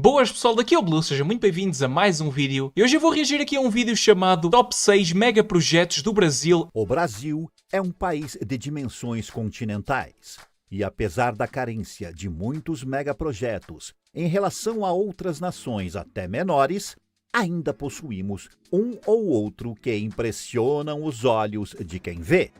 Boas pessoal, daqui é o Blue, sejam muito bem-vindos a mais um vídeo. E hoje eu vou reagir aqui a um vídeo chamado Top 6 Megaprojetos do Brasil. O Brasil é um país de dimensões continentais. E apesar da carência de muitos megaprojetos em relação a outras nações até menores, ainda possuímos um ou outro que impressionam os olhos de quem vê.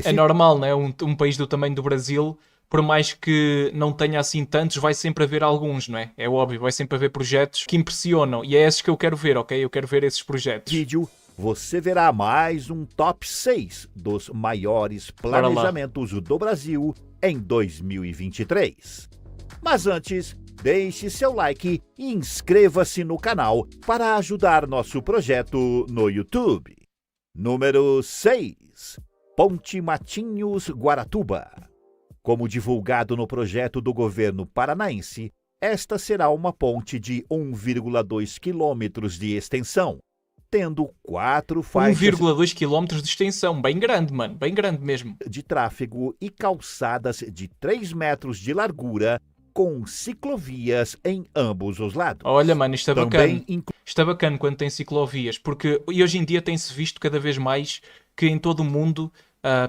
É normal, né? Um país do tamanho do Brasil, por mais que não tenha assim tantos, vai sempre haver alguns, não é? É óbvio, vai sempre haver projetos que impressionam. E é esses que eu quero ver, ok? Eu quero ver esses projetos. Vídeo, você verá mais um top 6 dos maiores planejamentos do Brasil em 2023. Mas antes, deixe seu like e inscreva-se no canal para ajudar nosso projeto no YouTube. Número 6. Ponte Matinhos-Guaratuba. Como divulgado no projeto do governo paranaense, esta será uma ponte de 1,2 quilômetros de extensão, tendo 4 faixas 1,2 km de extensão, bem grande, mano, bem grande mesmo. De tráfego e calçadas de 3 metros de largura, com ciclovias em ambos os lados. Olha, mano, isto é Também bacana. Isto é bacana quando tem ciclovias, porque hoje em dia tem-se visto cada vez mais que em todo o mundo,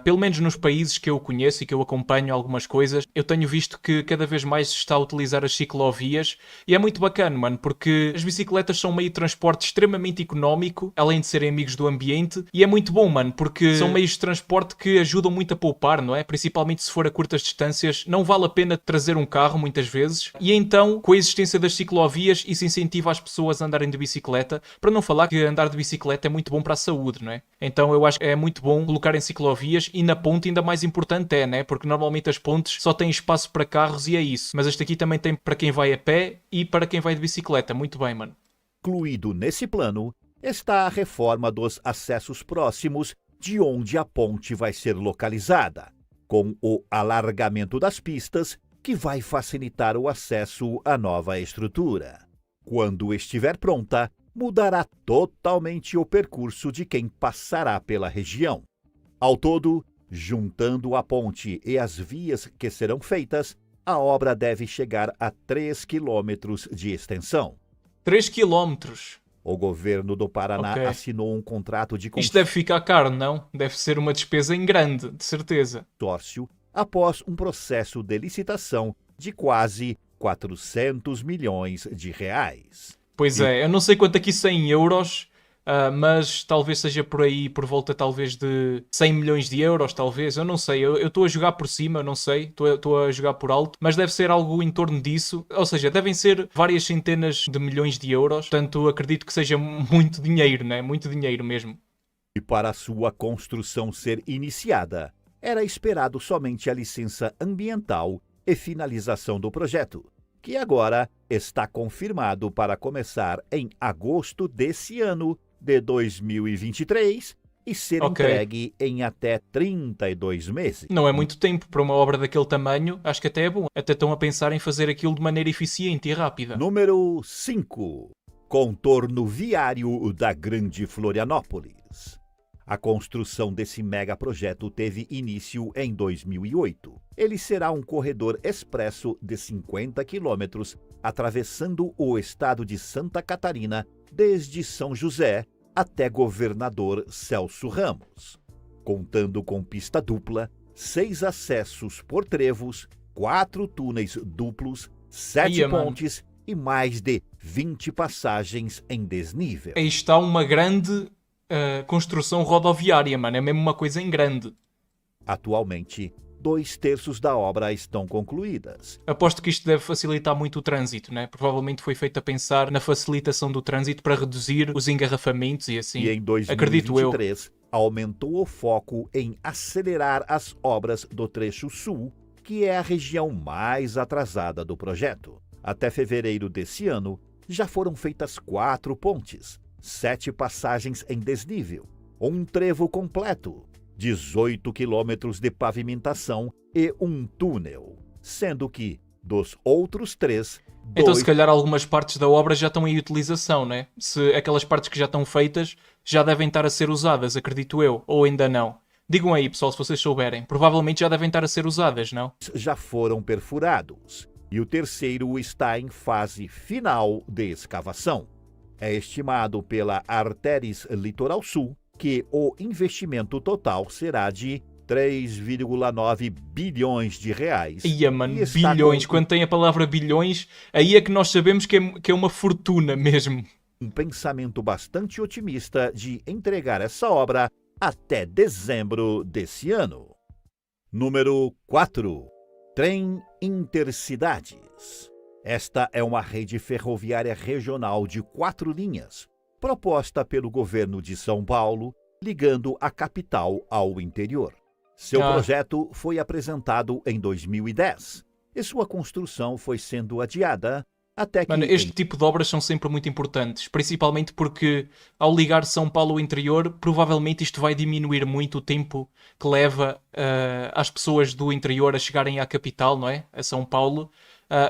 pelo menos nos países que eu conheço e que eu acompanho algumas coisas, eu tenho visto que cada vez mais se está a utilizar as ciclovias e é muito bacana, mano, porque as bicicletas são um meio de transporte extremamente económico, além de serem amigos do ambiente, e é muito bom, mano, porque são meios de transporte que ajudam muito a poupar, não é? Principalmente se for a curtas distâncias, não vale a pena trazer um carro muitas vezes, e então, com a existência das ciclovias, isso incentiva as pessoas a andarem de bicicleta, para não falar que andar de bicicleta é muito bom para a saúde, não é? Então eu acho que é muito bom colocar em ciclovias e na ponte ainda mais importante é, né? Porque normalmente as pontes só têm espaço para carros e é isso. Mas este aqui também tem para quem vai a pé e para quem vai de bicicleta. Muito bem, mano. Incluído nesse plano está a reforma dos acessos próximos de onde a ponte vai ser localizada, com o alargamento das pistas que vai facilitar o acesso à nova estrutura. Quando estiver pronta, mudará totalmente o percurso de quem passará pela região. Ao todo, juntando a ponte e as vias que serão feitas, a obra deve chegar a 3 quilômetros de extensão. 3 quilômetros. O governo do Paraná assinou um contrato de Isto deve ficar caro, não? Deve ser uma despesa em grande, de certeza. Consórcio após um processo de licitação de quase 400 milhões de reais. Pois é, eu não sei quanto aqui 100 euros... mas talvez seja por aí, por volta talvez de 100 milhões de euros, talvez, eu não sei, eu estou a jogar por cima, eu não sei, estou a jogar por alto, mas deve ser algo em torno disso, ou seja, devem ser várias centenas de milhões de euros, portanto acredito que seja muito dinheiro, né? Muito dinheiro mesmo. E para sua construção ser iniciada, era esperado somente a licença ambiental e finalização do projeto, que agora está confirmado para começar em agosto desse ano, de 2023 e ser entregue em até 32 meses. Não é muito tempo para uma obra daquele tamanho, acho que até é bom. Até estão a pensar em fazer aquilo de maneira eficiente e rápida. Número 5. Contorno viário da Grande Florianópolis. A construção desse megaprojeto teve início em 2008. Ele será um corredor expresso de 50 quilômetros, atravessando o estado de Santa Catarina, desde São José até Governador Celso Ramos. Contando com pista dupla, 6 acessos por trevos, 4 túneis duplos, 7 pontes e mais de 20 passagens em desnível. Aí está uma grande... construção rodoviária, mano, é mesmo uma coisa em grande. Atualmente, 2/3 da obra estão concluídas. Aposto que isto deve facilitar muito o trânsito, né? Provavelmente foi feito a pensar na facilitação do trânsito para reduzir os engarrafamentos e assim. E em 2023, aumentou o foco em acelerar as obras do trecho sul, que é a região mais atrasada do projeto. Até fevereiro desse ano, já foram feitas 4 pontes, 7 passagens em desnível, um trevo completo, 18 quilômetros de pavimentação e um túnel, sendo que, dos outros 3... Então se calhar algumas partes da obra já estão em utilização, né? Se aquelas partes que já estão feitas já devem estar a ser usadas, acredito eu, ou ainda não. Digam aí, pessoal, se vocês souberem. Provavelmente já devem estar a ser usadas, não? Já foram perfurados e o terceiro está em fase final de escavação. É estimado pela Arteris Litoral Sul que o investimento total será de 3,9 bilhões de reais. Ia, mano, E está bilhões. com Quando tem a palavra bilhões, aí é que nós sabemos que é uma fortuna mesmo. um pensamento bastante otimista de entregar essa obra até dezembro desse ano. Número 4. Trem Intercidades. Esta é uma rede ferroviária regional de 4 linhas, proposta pelo governo de São Paulo, ligando a capital ao interior. Seu projeto foi apresentado em 2010 e sua construção foi sendo adiada até que... Mano, este tipo de obras são sempre muito importantes, principalmente porque ao ligar São Paulo ao interior, provavelmente isto vai diminuir muito o tempo que leva às pessoas do interior a chegarem à capital, não é? A São Paulo.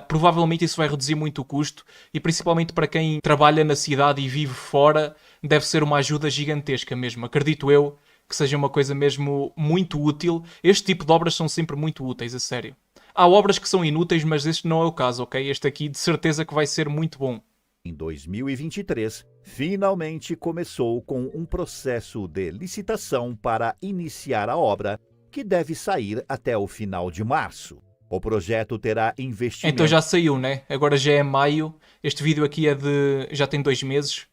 Provavelmente isso vai reduzir muito o custo e principalmente para quem trabalha na cidade e vive fora, deve ser uma ajuda gigantesca mesmo. Acredito eu que seja uma coisa mesmo muito útil. Este tipo de obras são sempre muito úteis, a sério. Há obras que são inúteis, mas este não é o caso, ok? Este aqui de certeza que vai ser muito bom. Em 2023, finalmente começou com um processo de licitação para iniciar a obra, que deve sair até o final de março. O projeto terá investimento... Então já saiu, né? Agora já é maio. Este vídeo aqui é de... já tem 2 meses.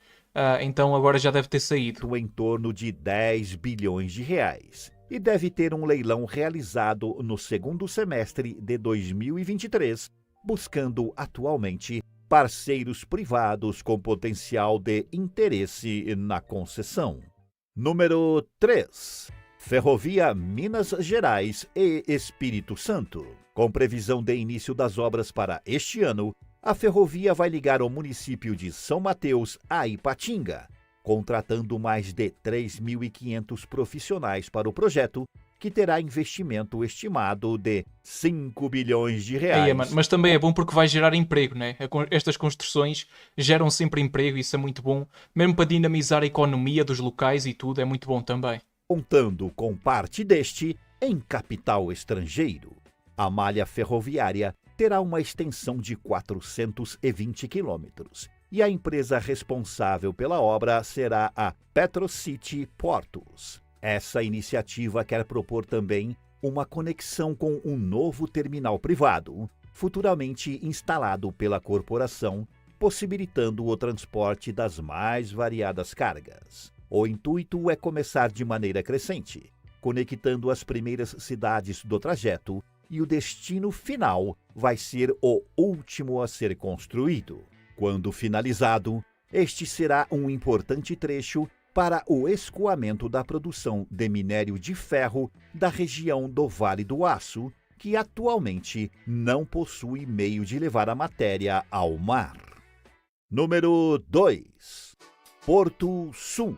Então agora já deve ter saído. em torno de 10 bilhões de reais. E deve ter um leilão realizado no segundo semestre de 2023, buscando atualmente parceiros privados com potencial de interesse na concessão. Número 3. Ferrovia Minas Gerais e Espírito Santo. Com previsão de início das obras para este ano, a ferrovia vai ligar o município de São Mateus a Ipatinga, contratando mais de 3.500 profissionais para o projeto, que terá investimento estimado de 5 bilhões de reais. Mano, mas também é bom porque vai gerar emprego, né? Estas construções geram sempre emprego, isso é muito bom. Mesmo para dinamizar a economia dos locais e tudo, é muito bom também. Contando com parte deste em capital estrangeiro. A malha ferroviária terá uma extensão de 420 quilômetros e a empresa responsável pela obra será a Petrocity Portos. Essa iniciativa quer propor também uma conexão com um novo terminal privado, futuramente instalado pela corporação, possibilitando o transporte das mais variadas cargas. O intuito é começar de maneira crescente, conectando as primeiras cidades do trajeto, e o destino final vai ser o último a ser construído. Quando finalizado, este será um importante trecho para o escoamento da produção de minério de ferro da região do Vale do Aço, que atualmente não possui meio de levar a matéria ao mar. Número 2. Porto Sul.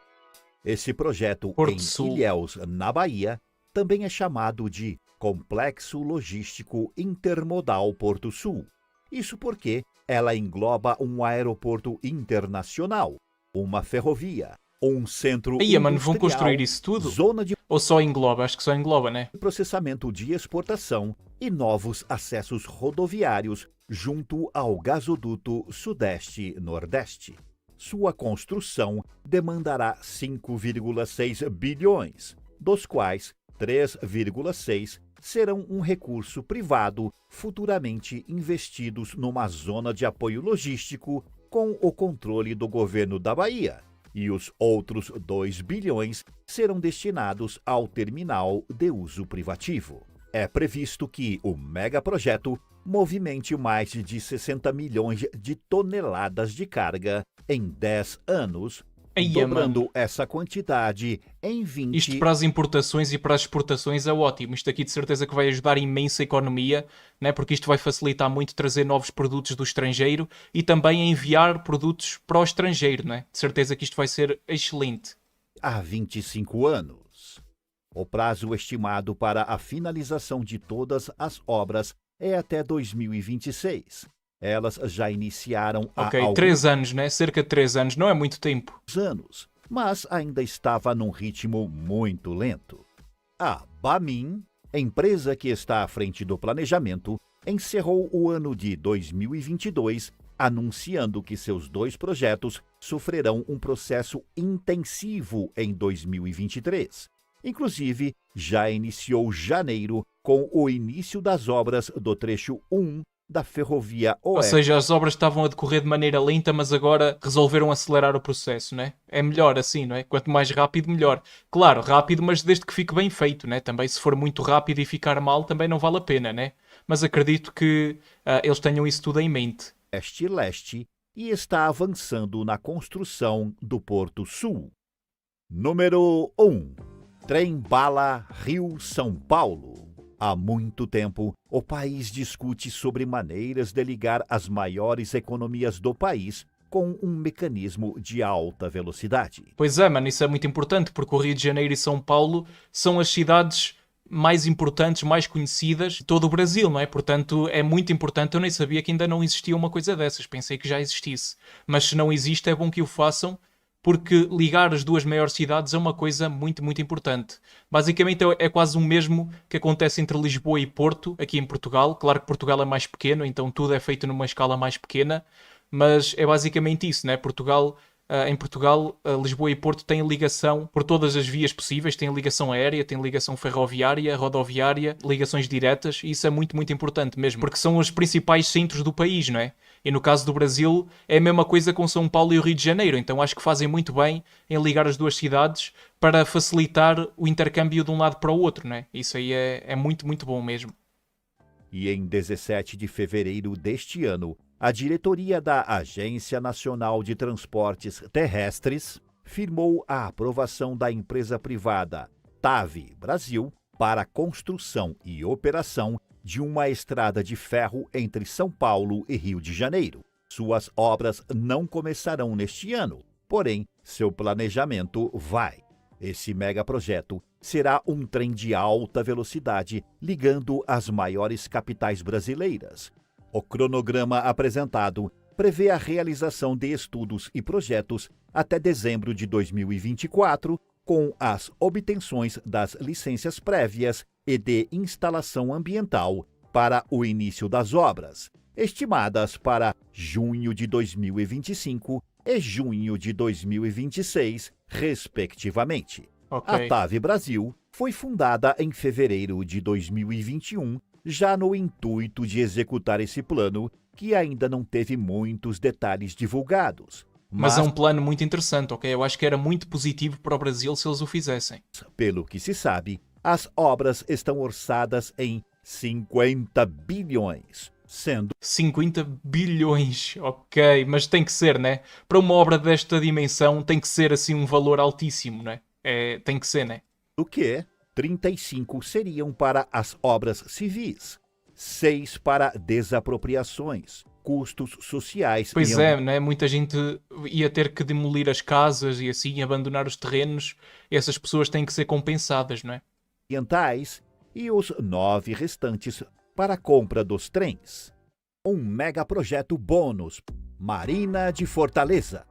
Esse projeto em Ilhéus, na Bahia, também é chamado de Complexo Logístico Intermodal Porto Sul. Isso porque ela engloba um aeroporto internacional, uma ferrovia, um centro industrial, mano, vão construir isso tudo? Zona de... Ou só engloba? Acho que só engloba, né? Processamento de exportação e novos acessos rodoviários junto ao gasoduto Sudeste-Nordeste. Sua construção demandará 5,6 bilhões, dos quais 3,6 serão um recurso privado futuramente investidos numa zona de apoio logístico com o controle do governo da Bahia, e os outros 2 bilhões serão destinados ao terminal de uso privativo. É previsto que o megaprojeto movimente mais de 60 milhões de toneladas de carga em 10 anos, dobrando essa quantidade em 20... Isto para as importações e para as exportações é ótimo. Isto aqui de certeza que vai ajudar imenso a economia, né? Porque isto vai facilitar muito trazer novos produtos do estrangeiro e também enviar produtos para o estrangeiro, né? De certeza que isto vai ser excelente. Há 25 anos. O prazo estimado para a finalização de todas as obras é até 2026. Elas já iniciaram há 3 anos, né? Cerca de 3 anos, não é muito tempo. Anos, mas ainda estava num ritmo muito lento. A Bamin, empresa que está à frente do planejamento, encerrou o ano de 2022 anunciando que seus 2 projetos sofrerão um processo intensivo em 2023. Inclusive, já iniciou janeiro com o início das obras do trecho 1 da Ferrovia Ou Oeste. seja, as obras estavam a decorrer de maneira lenta, mas agora resolveram acelerar o processo, né? É melhor assim, não é? Quanto mais rápido, melhor. Claro, rápido, mas desde que fique bem feito, né? Também se for muito rápido e ficar mal, também não vale a pena, né? Mas acredito que eles tenham isso tudo em mente. Leste e está avançando na construção do Porto Sul. Número 1. Trem-bala Rio-São Paulo. Há muito tempo, o país discute sobre maneiras de ligar as maiores economias do país com um mecanismo de alta velocidade. Pois é, mano, isso é muito importante, porque o Rio de Janeiro e São Paulo são as cidades mais importantes, mais conhecidas de todo o Brasil, não é? Portanto, é muito importante. Eu nem sabia que ainda não existia uma coisa dessas. Pensei que já existisse. Mas se não existe, é bom que o façam, porque ligar as duas maiores cidades é uma coisa muito, muito importante. Basicamente é quase o mesmo que acontece entre Lisboa e Porto, aqui em Portugal. Claro que Portugal é mais pequeno, então tudo é feito numa escala mais pequena, mas é basicamente isso, né? Em Portugal, Lisboa e Porto têm ligação por todas as vias possíveis, têm ligação aérea, têm ligação ferroviária, rodoviária, ligações diretas, e isso é muito, muito importante mesmo, porque são os principais centros do país, não é? E no caso do Brasil, é a mesma coisa com São Paulo e o Rio de Janeiro, então acho que fazem muito bem em ligar as duas cidades para facilitar o intercâmbio de um lado para o outro, não é? Isso aí é muito, muito bom mesmo. E em 17 de fevereiro deste ano, a diretoria da Agência Nacional de Transportes Terrestres firmou a aprovação da empresa privada TAV Brasil para a construção e operação de uma estrada de ferro entre São Paulo e Rio de Janeiro. Suas obras não começarão neste ano, porém, seu planejamento vai. Esse megaprojeto será um trem de alta velocidade ligando as maiores capitais brasileiras. O cronograma apresentado prevê a realização de estudos e projetos até dezembro de 2024, com as obtenções das licenças prévias e de instalação ambiental para o início das obras, estimadas para junho de 2025 e junho de 2026, respectivamente. Ok. A TAV Brasil foi fundada em fevereiro de 2021, já no intuito de executar esse plano, que ainda não teve muitos detalhes divulgados. Mas é um plano muito interessante, ok? Eu acho que era muito positivo para o Brasil se eles o fizessem. Pelo que se sabe, as obras estão orçadas em 50 bilhões, sendo 50 bilhões, ok, mas tem que ser, né? Para uma obra desta dimensão tem que ser assim um valor altíssimo, né? Tem que ser, né? do que 35 seriam para as obras civis, 6 para desapropriações, custos sociais Pois e é, né? Muita gente ia ter que demolir as casas e assim abandonar os terrenos. E essas pessoas têm que ser compensadas, não é? ambientais e os 9 restantes para a compra dos trens. Um megaprojeto bônus, Marina de Fortaleza.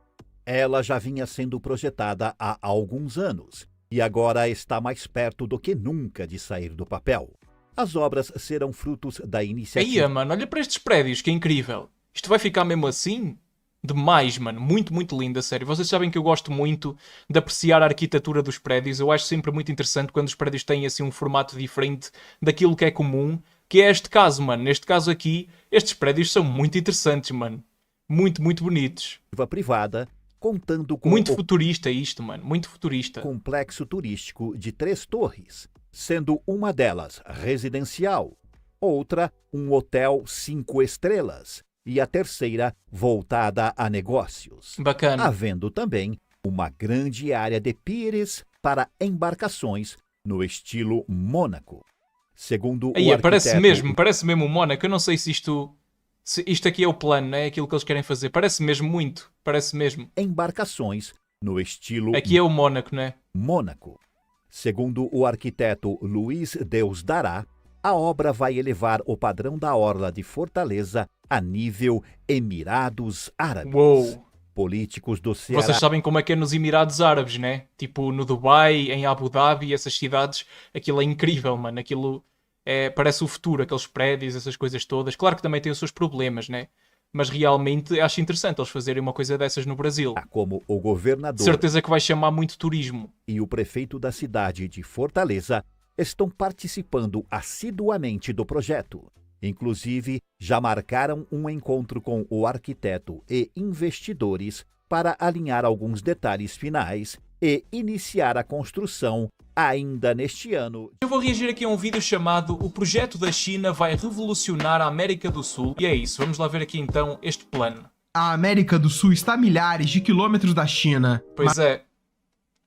Ela já vinha sendo projetada há alguns anos e agora está mais perto do que nunca de sair do papel. As obras serão frutos da iniciativa. Aí, mano, olha para estes prédios, que incrível. Isto vai ficar mesmo assim? Demais, mano. Muito, muito lindo, a sério. Vocês sabem que eu gosto muito de apreciar a arquitetura dos prédios. Eu acho sempre muito interessante quando os prédios têm assim um formato diferente daquilo que é comum, que é este caso, mano. Neste caso aqui, estes prédios são muito interessantes, mano. Muito, muito bonitos. Privada, contando com Muito o futurista isto, mano. Muito futurista. complexo turístico de 3 torres, sendo uma delas residencial, outra um hotel 5 estrelas e a terceira voltada a negócios, Bacana. havendo também uma grande área de pires para embarcações no estilo Mônaco. Segundo o Aí, parece arquiteto mesmo um Mónaco. Eu não sei se isto aqui é o plano, não é aquilo que eles querem fazer. Parece mesmo muito. Parece mesmo. embarcações no estilo Aqui é o Mónaco, não é? Mônaco. Segundo o arquiteto Luiz Deus Dará, a obra vai elevar o padrão da orla de Fortaleza a nível Emirados Árabes. Uou. Políticos do Ceará Vocês sabem como é que é nos Emirados Árabes, né? Tipo no Dubai, em Abu Dhabi, essas cidades. Aquilo é incrível, mano. Aquilo parece o futuro, aqueles prédios, essas coisas todas. Claro que também tem os seus problemas, né? Mas realmente acho interessante eles fazerem uma coisa dessas no Brasil. Como o De governador certeza que vai chamar muito turismo. e o prefeito da cidade de Fortaleza estão participando assiduamente do projeto. Inclusive, já marcaram um encontro com o arquiteto e investidores para alinhar alguns detalhes finais e iniciar a construção ainda neste ano. Eu vou reagir aqui a um vídeo chamado "O projeto da China vai revolucionar a América do Sul". E é isso, vamos lá ver aqui então este plano. A América do Sul está a milhares de quilômetros da China. Pois é.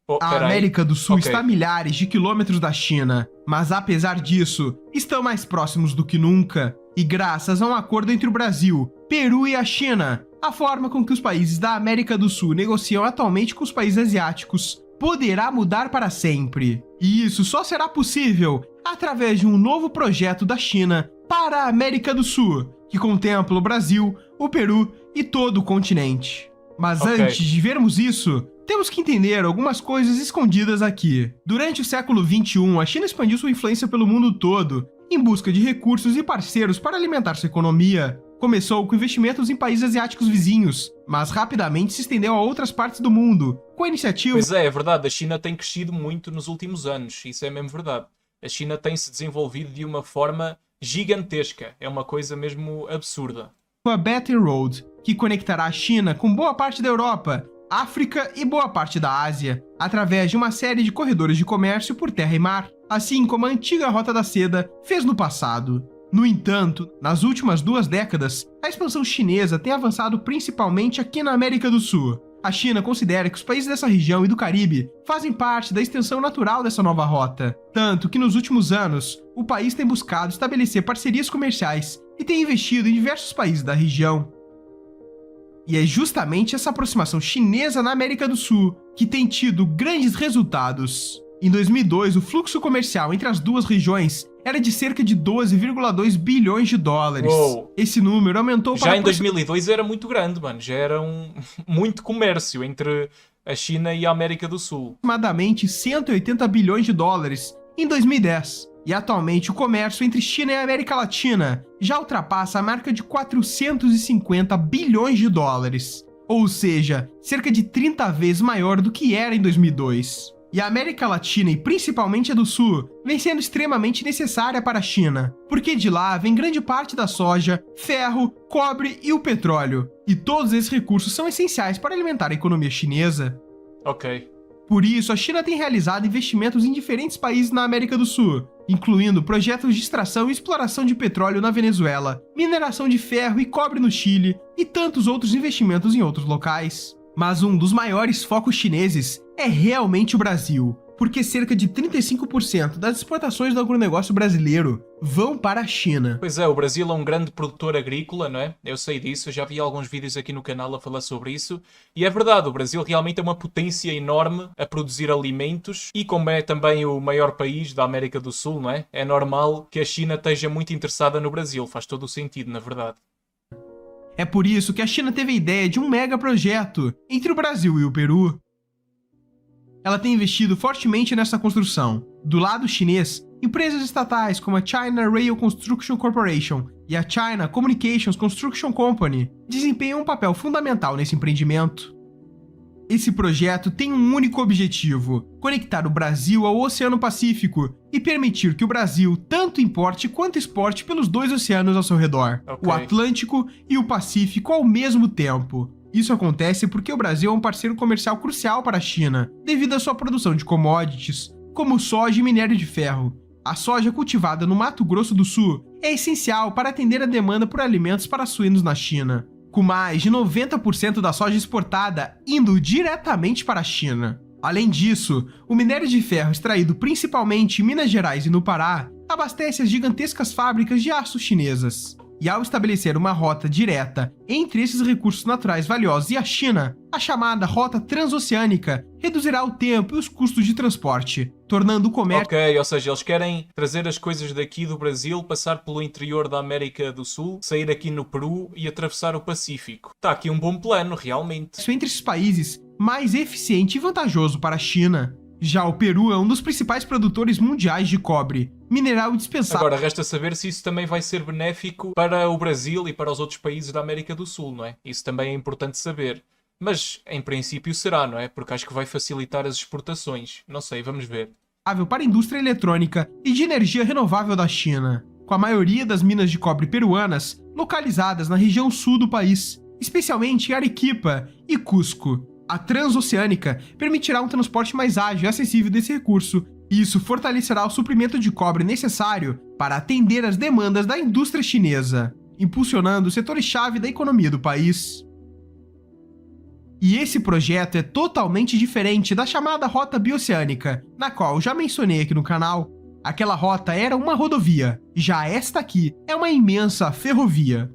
Oh, A peraí. América do Sul Ok. está a milhares de quilômetros da China, mas apesar disso, estão mais próximos do que nunca. E graças a um acordo entre o Brasil, Peru e a China, a forma com que os países da América do Sul negociam atualmente com os países asiáticos poderá mudar para sempre. E isso só será possível através de um novo projeto da China para a América do Sul, que contempla o Brasil, o Peru e todo o continente. Mas Ok. antes de vermos isso, temos que entender algumas coisas escondidas aqui. Durante o século XXI, a China expandiu sua influência pelo mundo todo, em busca de recursos e parceiros para alimentar sua economia. Começou com investimentos em países asiáticos vizinhos, mas rapidamente se estendeu a outras partes do mundo, com a iniciativa Pois é verdade, a China tem crescido muito nos últimos anos, isso é mesmo verdade. A China tem se desenvolvido de uma forma gigantesca, é uma coisa mesmo absurda. a Belt and Road, que conectará a China com boa parte da Europa, África e boa parte da Ásia, através de uma série de corredores de comércio por terra e mar, assim como a antiga Rota da Seda fez no passado. No entanto, nas últimas 2 décadas, a expansão chinesa tem avançado principalmente aqui na América do Sul. A China considera que os países dessa região e do Caribe fazem parte da extensão natural dessa nova rota, tanto que nos últimos anos, o país tem buscado estabelecer parcerias comerciais e tem investido em diversos países da região. E é justamente essa aproximação chinesa na América do Sul que tem tido grandes resultados. Em 2002, o fluxo comercial entre as duas regiões era de cerca de 12,2 bilhões de dólares. Uou. Esse número aumentou Já para em 2002 era muito grande, mano, já era muito comércio entre a China e a América do Sul. aproximadamente 180 bilhões de dólares em 2010. E atualmente o comércio entre China e América Latina já ultrapassa a marca de 450 bilhões de dólares, ou seja, cerca de 30 vezes maior do que era em 2002. E a América Latina, e principalmente a do Sul, vem sendo extremamente necessária para a China, porque de lá vem grande parte da soja, ferro, cobre e o petróleo. E todos esses recursos são essenciais para alimentar a economia chinesa. Ok. Por isso, a China tem realizado investimentos em diferentes países na América do Sul, incluindo projetos de extração e exploração de petróleo na Venezuela, mineração de ferro e cobre no Chile e tantos outros investimentos em outros locais. Mas um dos maiores focos chineses é realmente o Brasil, porque cerca de 35% das exportações do agronegócio brasileiro vão para a China. Pois é, o Brasil é um grande produtor agrícola, não é? Eu sei disso, eu já vi alguns vídeos aqui no canal a falar sobre isso. E é verdade, o Brasil realmente é uma potência enorme a produzir alimentos. E como é também o maior país da América do Sul, não é? É normal que a China esteja muito interessada no Brasil, faz todo o sentido, na verdade. É por isso que a China teve a ideia de um mega projeto entre o Brasil e o Peru. Ela tem investido fortemente nessa construção. Do lado chinês, empresas estatais como a China Rail Construction Corporation e a China Communications Construction Company desempenham um papel fundamental nesse empreendimento. Esse projeto tem um único objetivo: conectar o Brasil ao Oceano Pacífico e permitir que o Brasil tanto importe quanto exporte pelos 2 oceanos ao seu redor, Ok. o Atlântico e o Pacífico ao mesmo tempo. Isso acontece porque o Brasil é um parceiro comercial crucial para a China, devido à sua produção de commodities, como soja e minério de ferro. A soja cultivada no Mato Grosso do Sul é essencial para atender a demanda por alimentos para suínos na China, com mais de 90% da soja exportada indo diretamente para a China. Além disso, o minério de ferro extraído principalmente em Minas Gerais e no Pará abastece as gigantescas fábricas de aço chinesas. E ao estabelecer uma rota direta entre esses recursos naturais valiosos e a China, a chamada Rota Transoceânica reduzirá o tempo e os custos de transporte, tornando o comércio Ok, ou seja, eles querem trazer as coisas daqui do Brasil, passar pelo interior da América do Sul, sair aqui no Peru e atravessar o Pacífico. Está aqui um bom plano, realmente. entre esses países mais eficiente e vantajoso para a China. Já o Peru é um dos principais produtores mundiais de cobre, mineral indispensável. Agora, resta saber se isso também vai ser benéfico para o Brasil e para os outros países da América do Sul, não é? Isso também é importante saber. Mas, em princípio, será, não é? Porque acho que vai facilitar as exportações. Não sei, vamos ver. Para a indústria eletrônica e de energia renovável da China, com a maioria das minas de cobre peruanas localizadas na região sul do país, especialmente em Arequipa e Cusco. A Transoceânica permitirá um transporte mais ágil e acessível desse recurso, e isso fortalecerá o suprimento de cobre necessário para atender às demandas da indústria chinesa, impulsionando setores-chave da economia do país. E esse projeto é totalmente diferente da chamada Rota Bioceânica, na qual já mencionei aqui no canal. Aquela rota era uma rodovia, já esta aqui é uma imensa ferrovia.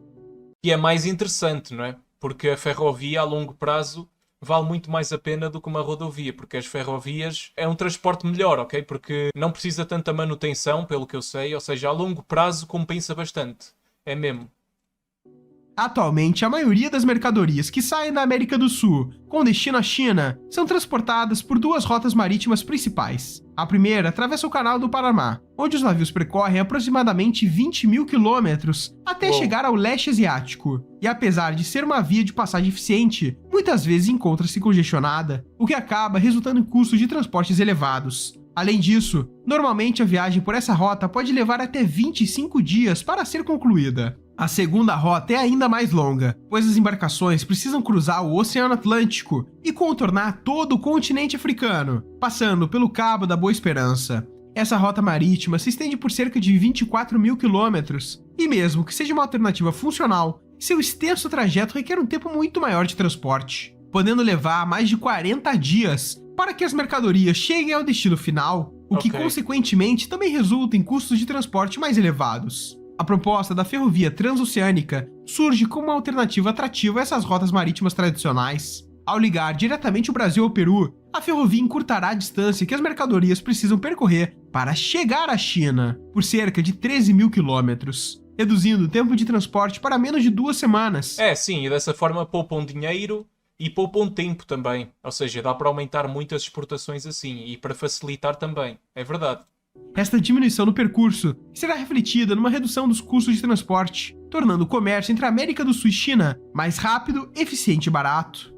E é mais interessante, não é? Porque a ferrovia, a longo prazo, vale muito mais a pena do que uma rodovia, porque as ferrovias é um transporte melhor, ok? Porque não precisa tanta manutenção, pelo que eu sei, ou seja, a longo prazo compensa bastante. É mesmo. Atualmente, a maioria das mercadorias que saem da América do Sul com destino à China são transportadas por duas rotas marítimas principais. A primeira atravessa o Canal do Panamá, onde os navios percorrem aproximadamente 20 mil quilômetros até chegar ao leste asiático. E apesar de ser uma via de passagem eficiente, muitas vezes encontra-se congestionada, o que acaba resultando em custos de transportes elevados. Além disso, normalmente a viagem por essa rota pode levar até 25 dias para ser concluída. A segunda rota é ainda mais longa, pois as embarcações precisam cruzar o Oceano Atlântico e contornar todo o continente africano, passando pelo Cabo da Boa Esperança. Essa rota marítima se estende por cerca de 24 mil quilômetros, e mesmo que seja uma alternativa funcional, seu extenso trajeto requer um tempo muito maior de transporte, podendo levar mais de 40 dias para que as mercadorias cheguem ao destino final, o que consequentemente também resulta em custos de transporte mais elevados. A proposta da ferrovia transoceânica surge como uma alternativa atrativa a essas rotas marítimas tradicionais. Ao ligar diretamente o Brasil ao Peru, a ferrovia encurtará a distância que as mercadorias precisam percorrer para chegar à China, por cerca de 13 mil quilômetros, reduzindo o tempo de transporte para menos de 2 semanas. Sim, e dessa forma poupam dinheiro e poupam tempo também. Ou seja, dá para aumentar muito as exportações assim e para facilitar também. É verdade. Esta diminuição no percurso será refletida numa redução dos custos de transporte, tornando o comércio entre a América do Sul e China mais rápido, eficiente e barato.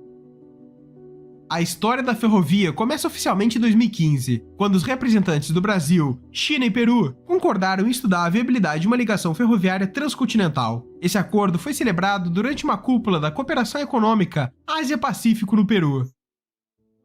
A história da ferrovia começa oficialmente em 2015, quando os representantes do Brasil, China e Peru concordaram em estudar a viabilidade de uma ligação ferroviária transcontinental. Esse acordo foi celebrado durante uma cúpula da Cooperação Econômica Ásia-Pacífico no Peru.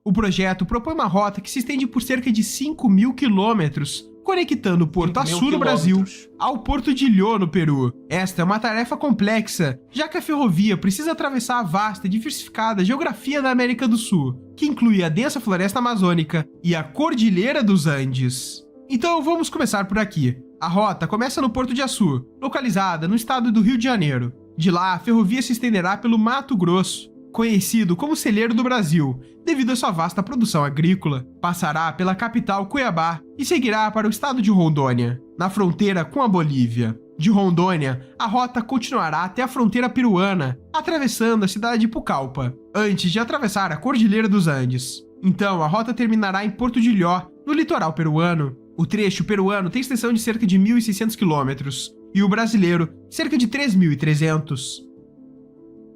O projeto propõe uma rota que se estende por cerca de 5 mil quilômetros, conectando o Porto Açu no Brasil ao Porto de Ilho no Peru. Esta é uma tarefa complexa, já que a ferrovia precisa atravessar a vasta e diversificada geografia da América do Sul, que inclui a densa floresta amazônica e a Cordilheira dos Andes. Então vamos começar por aqui. A rota começa no Porto de Açu, localizada no estado do Rio de Janeiro. De lá, a ferrovia se estenderá pelo Mato Grosso, conhecido como celeiro do Brasil, devido à sua vasta produção agrícola. Passará pela capital Cuiabá e seguirá para o estado de Rondônia, na fronteira com a Bolívia. De Rondônia, a rota continuará até a fronteira peruana, atravessando a cidade de Pucallpa, antes de atravessar a Cordilheira dos Andes. Então, a rota terminará em Porto de Ilho, no litoral peruano. O trecho peruano tem extensão de cerca de 1.600 quilômetros, e o brasileiro, cerca de 3.300.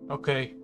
Ok.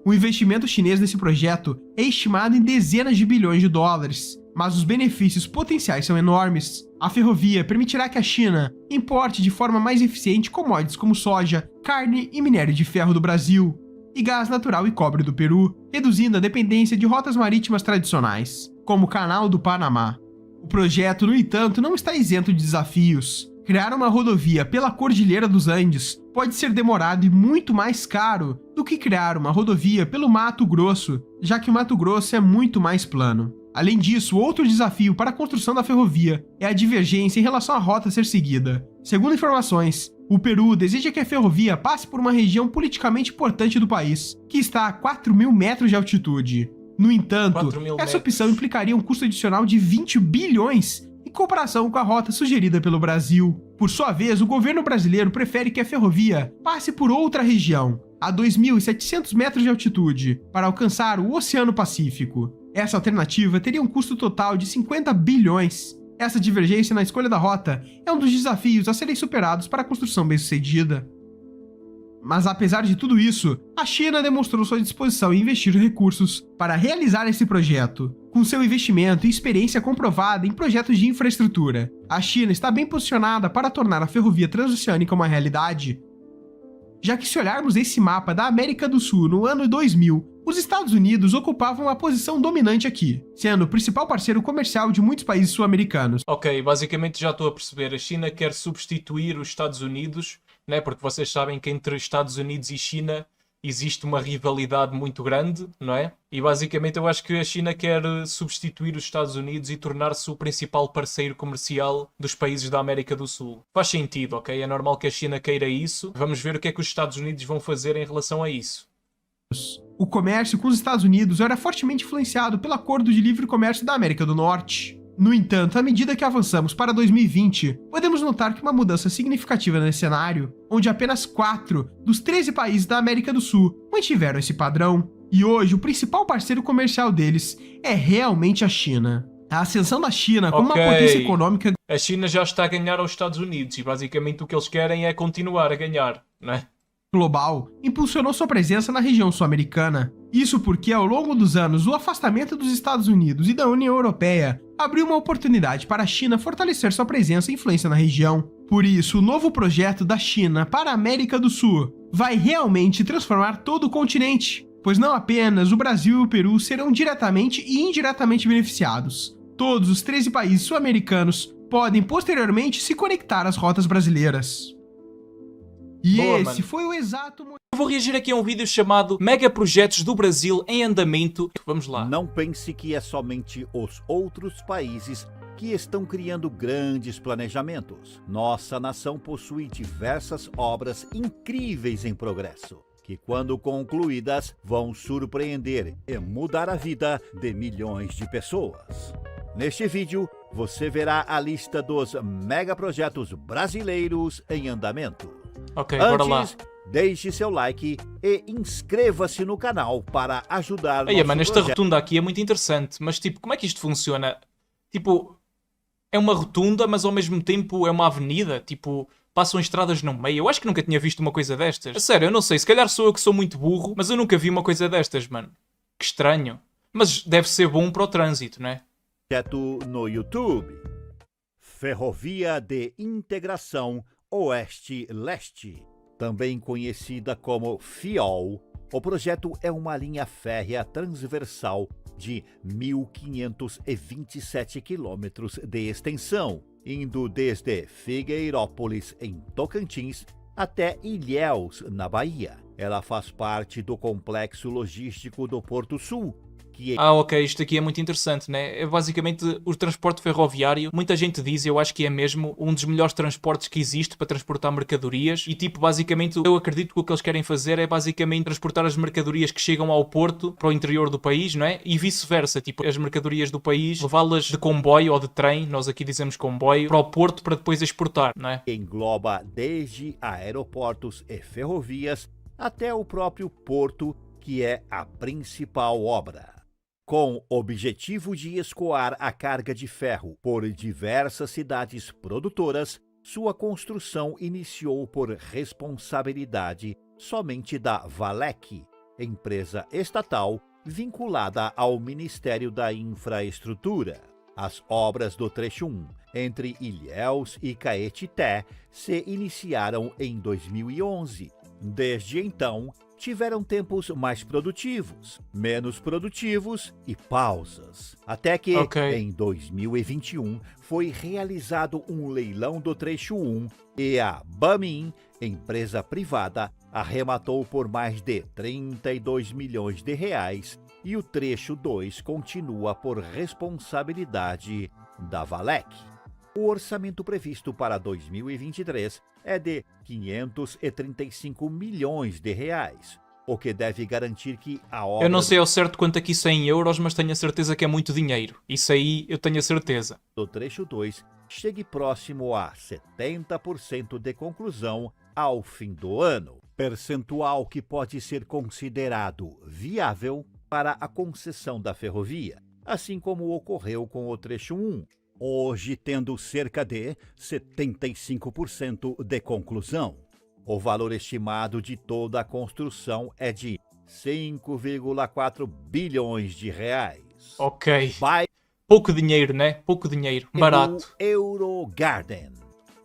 O investimento chinês nesse projeto é estimado em dezenas de bilhões de dólares, mas os benefícios potenciais são enormes. A ferrovia permitirá que a China importe de forma mais eficiente commodities como soja, carne e minério de ferro do Brasil, e gás natural e cobre do Peru, reduzindo a dependência de rotas marítimas tradicionais, como o Canal do Panamá. O projeto, no entanto, não está isento de desafios. Criar uma rodovia pela Cordilheira dos Andes pode ser demorado e muito mais caro do que criar uma rodovia pelo Mato Grosso, já que o Mato Grosso é muito mais plano. Além disso, outro desafio para a construção da ferrovia é a divergência em relação à rota a ser seguida. Segundo informações, o Peru deseja que a ferrovia passe por uma região politicamente importante do país, que está a 4 mil metros de altitude. No entanto, essa opção implicaria um custo adicional de 20 bilhões em comparação com a rota sugerida pelo Brasil. Por sua vez, o governo brasileiro prefere que a ferrovia passe por outra região, a 2.700 metros de altitude, para alcançar o Oceano Pacífico. Essa alternativa teria um custo total de 50 bilhões. Essa divergência na escolha da rota é um dos desafios a serem superados para a construção bem-sucedida. Mas apesar de tudo isso, a China demonstrou sua disposição em investir recursos para realizar esse projeto. Com seu investimento e experiência comprovada em projetos de infraestrutura, a China está bem posicionada para tornar a ferrovia transoceânica uma realidade. Já que se olharmos esse mapa da América do Sul no ano 2000, os Estados Unidos ocupavam a posição dominante aqui, sendo o principal parceiro comercial de muitos países sul-americanos. Ok, basicamente já estou a perceber. A China quer substituir os Estados Unidos, né? Porque vocês sabem que entre Estados Unidos e China existe uma rivalidade muito grande, não é? E basicamente eu acho que a China quer substituir os Estados Unidos e tornar-se o principal parceiro comercial dos países da América do Sul. Faz sentido, ok? É normal que a China queira isso. Vamos ver o que é que os Estados Unidos vão fazer em relação a isso. O comércio com os Estados Unidos era fortemente influenciado pelo Acordo de Livre Comércio da América do Norte. No entanto, à medida que avançamos para 2020, podemos notar que uma mudança significativa nesse cenário, onde apenas 4 dos 13 países da América do Sul mantiveram esse padrão, e hoje o principal parceiro comercial deles é realmente a China. A ascensão da China como uma potência econômica A China já está a ganhar aos Estados Unidos e basicamente o que eles querem é continuar a ganhar, não é? global impulsionou sua presença na região sul-americana. Isso porque, ao longo dos anos, o afastamento dos Estados Unidos e da União Europeia abriu uma oportunidade para a China fortalecer sua presença e influência na região. Por isso, o novo projeto da China para a América do Sul vai realmente transformar todo o continente, pois não apenas o Brasil e o Peru serão diretamente e indiretamente beneficiados. Todos os 13 países sul-americanos podem posteriormente se conectar às rotas brasileiras. E Boa, esse mano. foi o exato motivo. Eu vou reagir aqui a um vídeo chamado Mega Projetos do Brasil em Andamento. Vamos lá. Não pense que é somente os outros países que estão criando grandes planejamentos. Nossa nação possui diversas obras incríveis em progresso, que quando concluídas vão surpreender e mudar a vida de milhões de pessoas. Neste vídeo, você verá a lista dos megaprojetos brasileiros em andamento. Ok, bora lá. Antes, deixe seu like e inscreva-se no canal para ajudar Aí, nosso mano, esta projeto. rotunda aqui é muito interessante, mas tipo, como é que isto funciona? Tipo, é uma rotunda, mas ao mesmo tempo é uma avenida, tipo, passam estradas no meio. Eu acho que nunca tinha visto uma coisa destas. A sério, eu não sei, se calhar sou eu que sou muito burro, mas eu nunca vi uma coisa destas, mano. Que estranho. Mas deve ser bom para o trânsito, né? Projeto no YouTube. Ferrovia de Integração Oeste-Leste, também conhecida como FIOL. O projeto é uma linha férrea transversal de 1.527 quilômetros de extensão, indo desde Figueirópolis, em Tocantins, até Ilhéus, na Bahia. Ela faz parte do complexo logístico do Porto Sul, que Ah, ok, isto aqui é muito interessante, né? É basicamente o transporte ferroviário. Muita gente diz, eu acho que é mesmo um dos melhores transportes que existe para transportar mercadorias. E tipo, basicamente, eu acredito que o que eles querem fazer é basicamente transportar as mercadorias que chegam ao porto para o interior do país, não é? E vice-versa, tipo, as mercadorias do país, levá-las de comboio ou de trem, nós aqui dizemos comboio, para o porto para depois exportar, não é? engloba desde aeroportos e ferrovias até o próprio porto, que é a principal obra. Com o objetivo de escoar a carga de ferro por diversas cidades produtoras, sua construção iniciou por responsabilidade somente da Valec, empresa estatal vinculada ao Ministério da Infraestrutura. As obras do trecho 1, entre Ilhéus e Caetité, se iniciaram em 2011. Desde então, tiveram tempos mais produtivos, menos produtivos e pausas. Até que, em 2021, foi realizado um leilão do trecho 1 e a Bamin, empresa privada, arrematou por mais de 32 milhões de reais e o trecho 2 continua por responsabilidade da Valec. O orçamento previsto para 2023 é de 535 milhões de reais, o que deve garantir que a obra... Eu não sei ao certo quanto aqui isso é em euros, mas tenho a certeza que é muito dinheiro. Isso aí eu tenho a certeza. do trecho 2 chegue próximo a 70% de conclusão ao fim do ano, percentual que pode ser considerado viável para a concessão da ferrovia, assim como ocorreu com o trecho 1, hoje tendo cerca de 75% de conclusão. O valor estimado de toda a construção é de 5,4 bilhões de reais. Ok. Vai Pouco dinheiro, né? Pouco dinheiro. Barato. Eurogarden,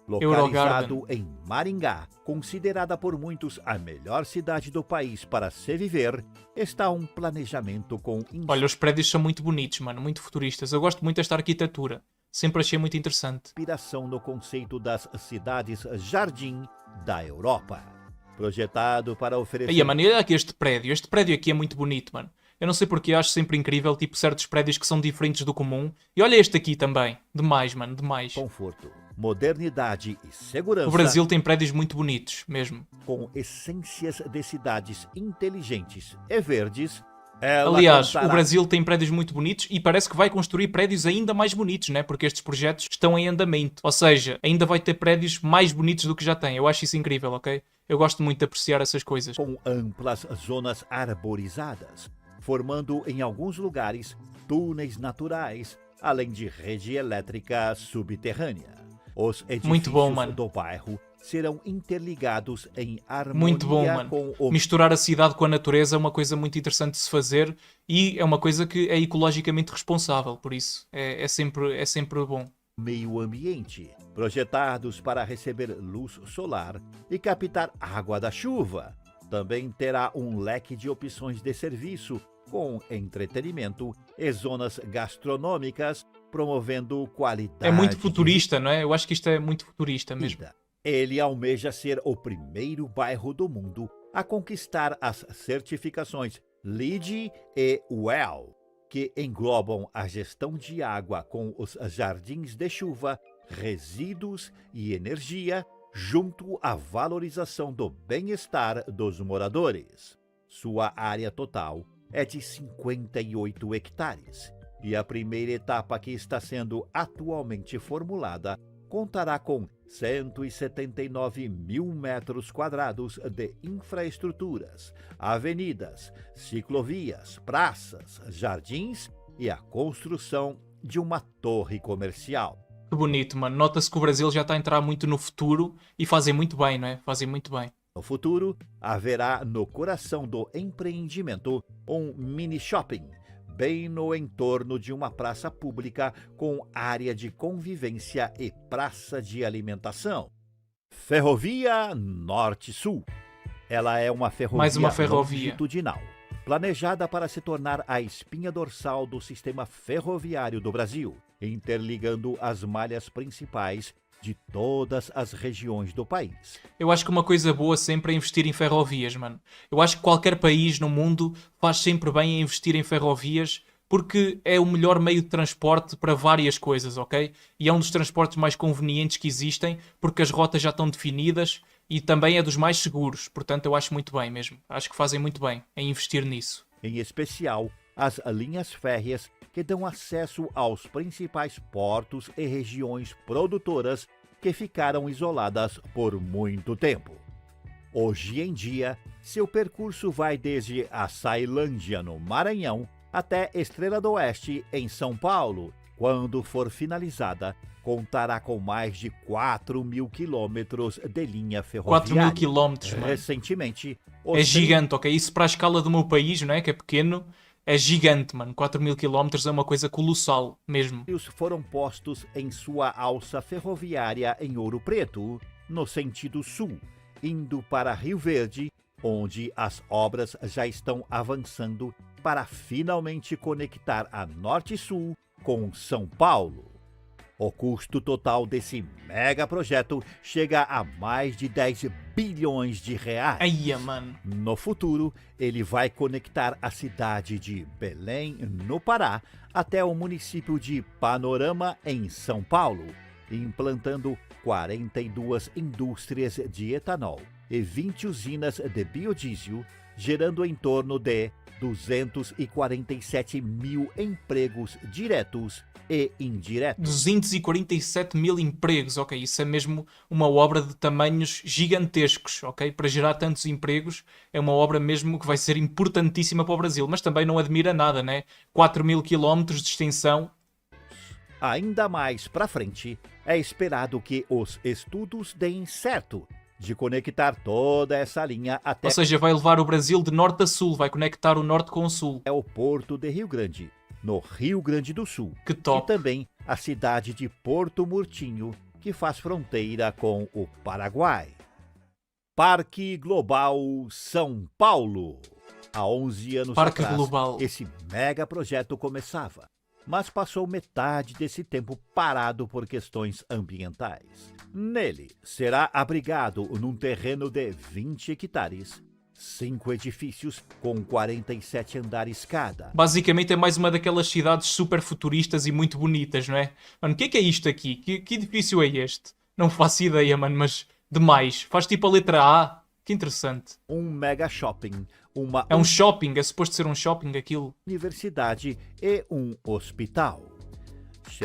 localizado em Maringá, considerada por muitos a melhor cidade do país para se viver, está um planejamento com Olha, os prédios são muito bonitos, mano. Muito futuristas. Eu gosto muito desta arquitetura. Sempre achei muito interessante. inspiração no conceito das cidades jardim da Europa. Projetado para oferecer... Aí, mano, e olha aqui este prédio. Este prédio aqui é muito bonito, mano. Eu não sei porque, acho sempre incrível, tipo, certos prédios que são diferentes do comum. E olha este aqui também. Demais, mano, demais. conforto, modernidade e segurança, O Brasil tem prédios muito bonitos, mesmo. com essências de cidades inteligentes e verdes. Ela Aliás, contará o Brasil tem prédios muito bonitos e parece que vai construir prédios ainda mais bonitos, né? Porque estes projetos estão em andamento. Ou seja, ainda vai ter prédios mais bonitos do que já tem. Eu acho isso incrível, ok? Eu gosto muito de apreciar essas coisas. com amplas zonas arborizadas, formando em alguns lugares túneis naturais, além de rede elétrica subterrânea. Os edifícios Muito bom, mano. do bairro serão interligados em harmonia Muito bom, mano. com o Misturar a cidade com a natureza é uma coisa muito interessante de se fazer e é uma coisa que é ecologicamente responsável, por isso é sempre bom. meio ambiente, projetados para receber luz solar e captar água da chuva. Também terá um leque de opções de serviço com entretenimento e zonas gastronômicas, promovendo qualidade É muito de futurista, não é? Eu acho que isto é muito futurista mesmo. vida. Ele almeja ser o primeiro bairro do mundo a conquistar as certificações LEED e WELL, que englobam a gestão de água com os jardins de chuva, resíduos e energia, junto à valorização do bem-estar dos moradores. Sua área total é de 58 hectares e a primeira etapa, que está sendo atualmente formulada, contará com 179 mil metros quadrados de infraestruturas, avenidas, ciclovias, praças, jardins e a construção de uma torre comercial. Que bonito, mano. Nota-se que o Brasil já está a entrar muito no futuro e fazem muito bem, não é? Fazem muito bem. No futuro, haverá no coração do empreendimento um mini shopping, bem no entorno de uma praça pública com área de convivência e praça de alimentação. Ferrovia Norte-Sul. Ela é uma ferrovia, Mais uma ferrovia. longitudinal, planejada para se tornar a espinha dorsal do sistema ferroviário do Brasil, interligando as malhas principais de todas as regiões do país. Eu acho que uma coisa boa sempre é investir em ferrovias, mano. Eu acho que qualquer país no mundo faz sempre bem em investir em ferrovias porque é o melhor meio de transporte para várias coisas, ok? E é um dos transportes mais convenientes que existem porque as rotas já estão definidas e também é dos mais seguros. Portanto, eu acho muito bem mesmo. Acho que fazem muito bem em investir nisso. Em especial as linhas férreas que dão acesso aos principais portos e regiões produtoras que ficaram isoladas por muito tempo. Hoje em dia, seu percurso vai desde a Ceilândia, no Maranhão, até Estrela do Oeste, em São Paulo. Quando for finalizada, contará com mais de 4 mil quilômetros de linha 4 ferroviária. mil quilómetros, mano. Recentemente, o É gigante, ok? Isso para a escala do meu país, não é? Que é pequeno, é gigante, mano. 4 mil quilómetros é uma coisa colossal, mesmo. trilhos foram postos em sua alça ferroviária em Ouro Preto, no sentido sul, indo para Rio Verde, onde as obras já estão avançando para finalmente conectar a Norte-Sul com São Paulo. O custo total desse mega projeto chega a mais de 10 bilhões de reais. Aia, mano. No futuro, ele vai conectar a cidade de Belém, no Pará, até o município de Panorama, em São Paulo, implantando 42 indústrias de etanol e 20 usinas de biodiesel, gerando em torno de 247 mil empregos diretos e indiretos. 247 mil empregos, ok? Isso é mesmo uma obra de tamanhos gigantescos, ok? Para gerar tantos empregos, é uma obra mesmo que vai ser importantíssima para o Brasil. Mas também não admira nada, né? 4.000 quilómetros de extensão. Ainda mais para frente, é esperado que os estudos deem certo de conectar toda essa linha até Ou seja, vai levar o Brasil de norte a sul, vai conectar o norte com o sul. o porto de Rio Grande, no Rio Grande do Sul. Que E top. também a cidade de Porto Murtinho, que faz fronteira com o Paraguai. Parque Global São Paulo. Há 11 anos Parque atrás, Global. esse mega projeto começava, mas passou metade desse tempo parado por questões ambientais. Nele, será abrigado num terreno de 20 hectares, 5 edifícios com 47 andares cada. Basicamente é mais uma daquelas cidades super futuristas e muito bonitas, não é? Mano, o que é isto aqui? Que edifício é este? Não faço ideia, mano, mas demais. Faz tipo a letra A. Que interessante. Um mega shopping, uma É um shopping, é suposto ser um shopping aquilo. universidade e um hospital.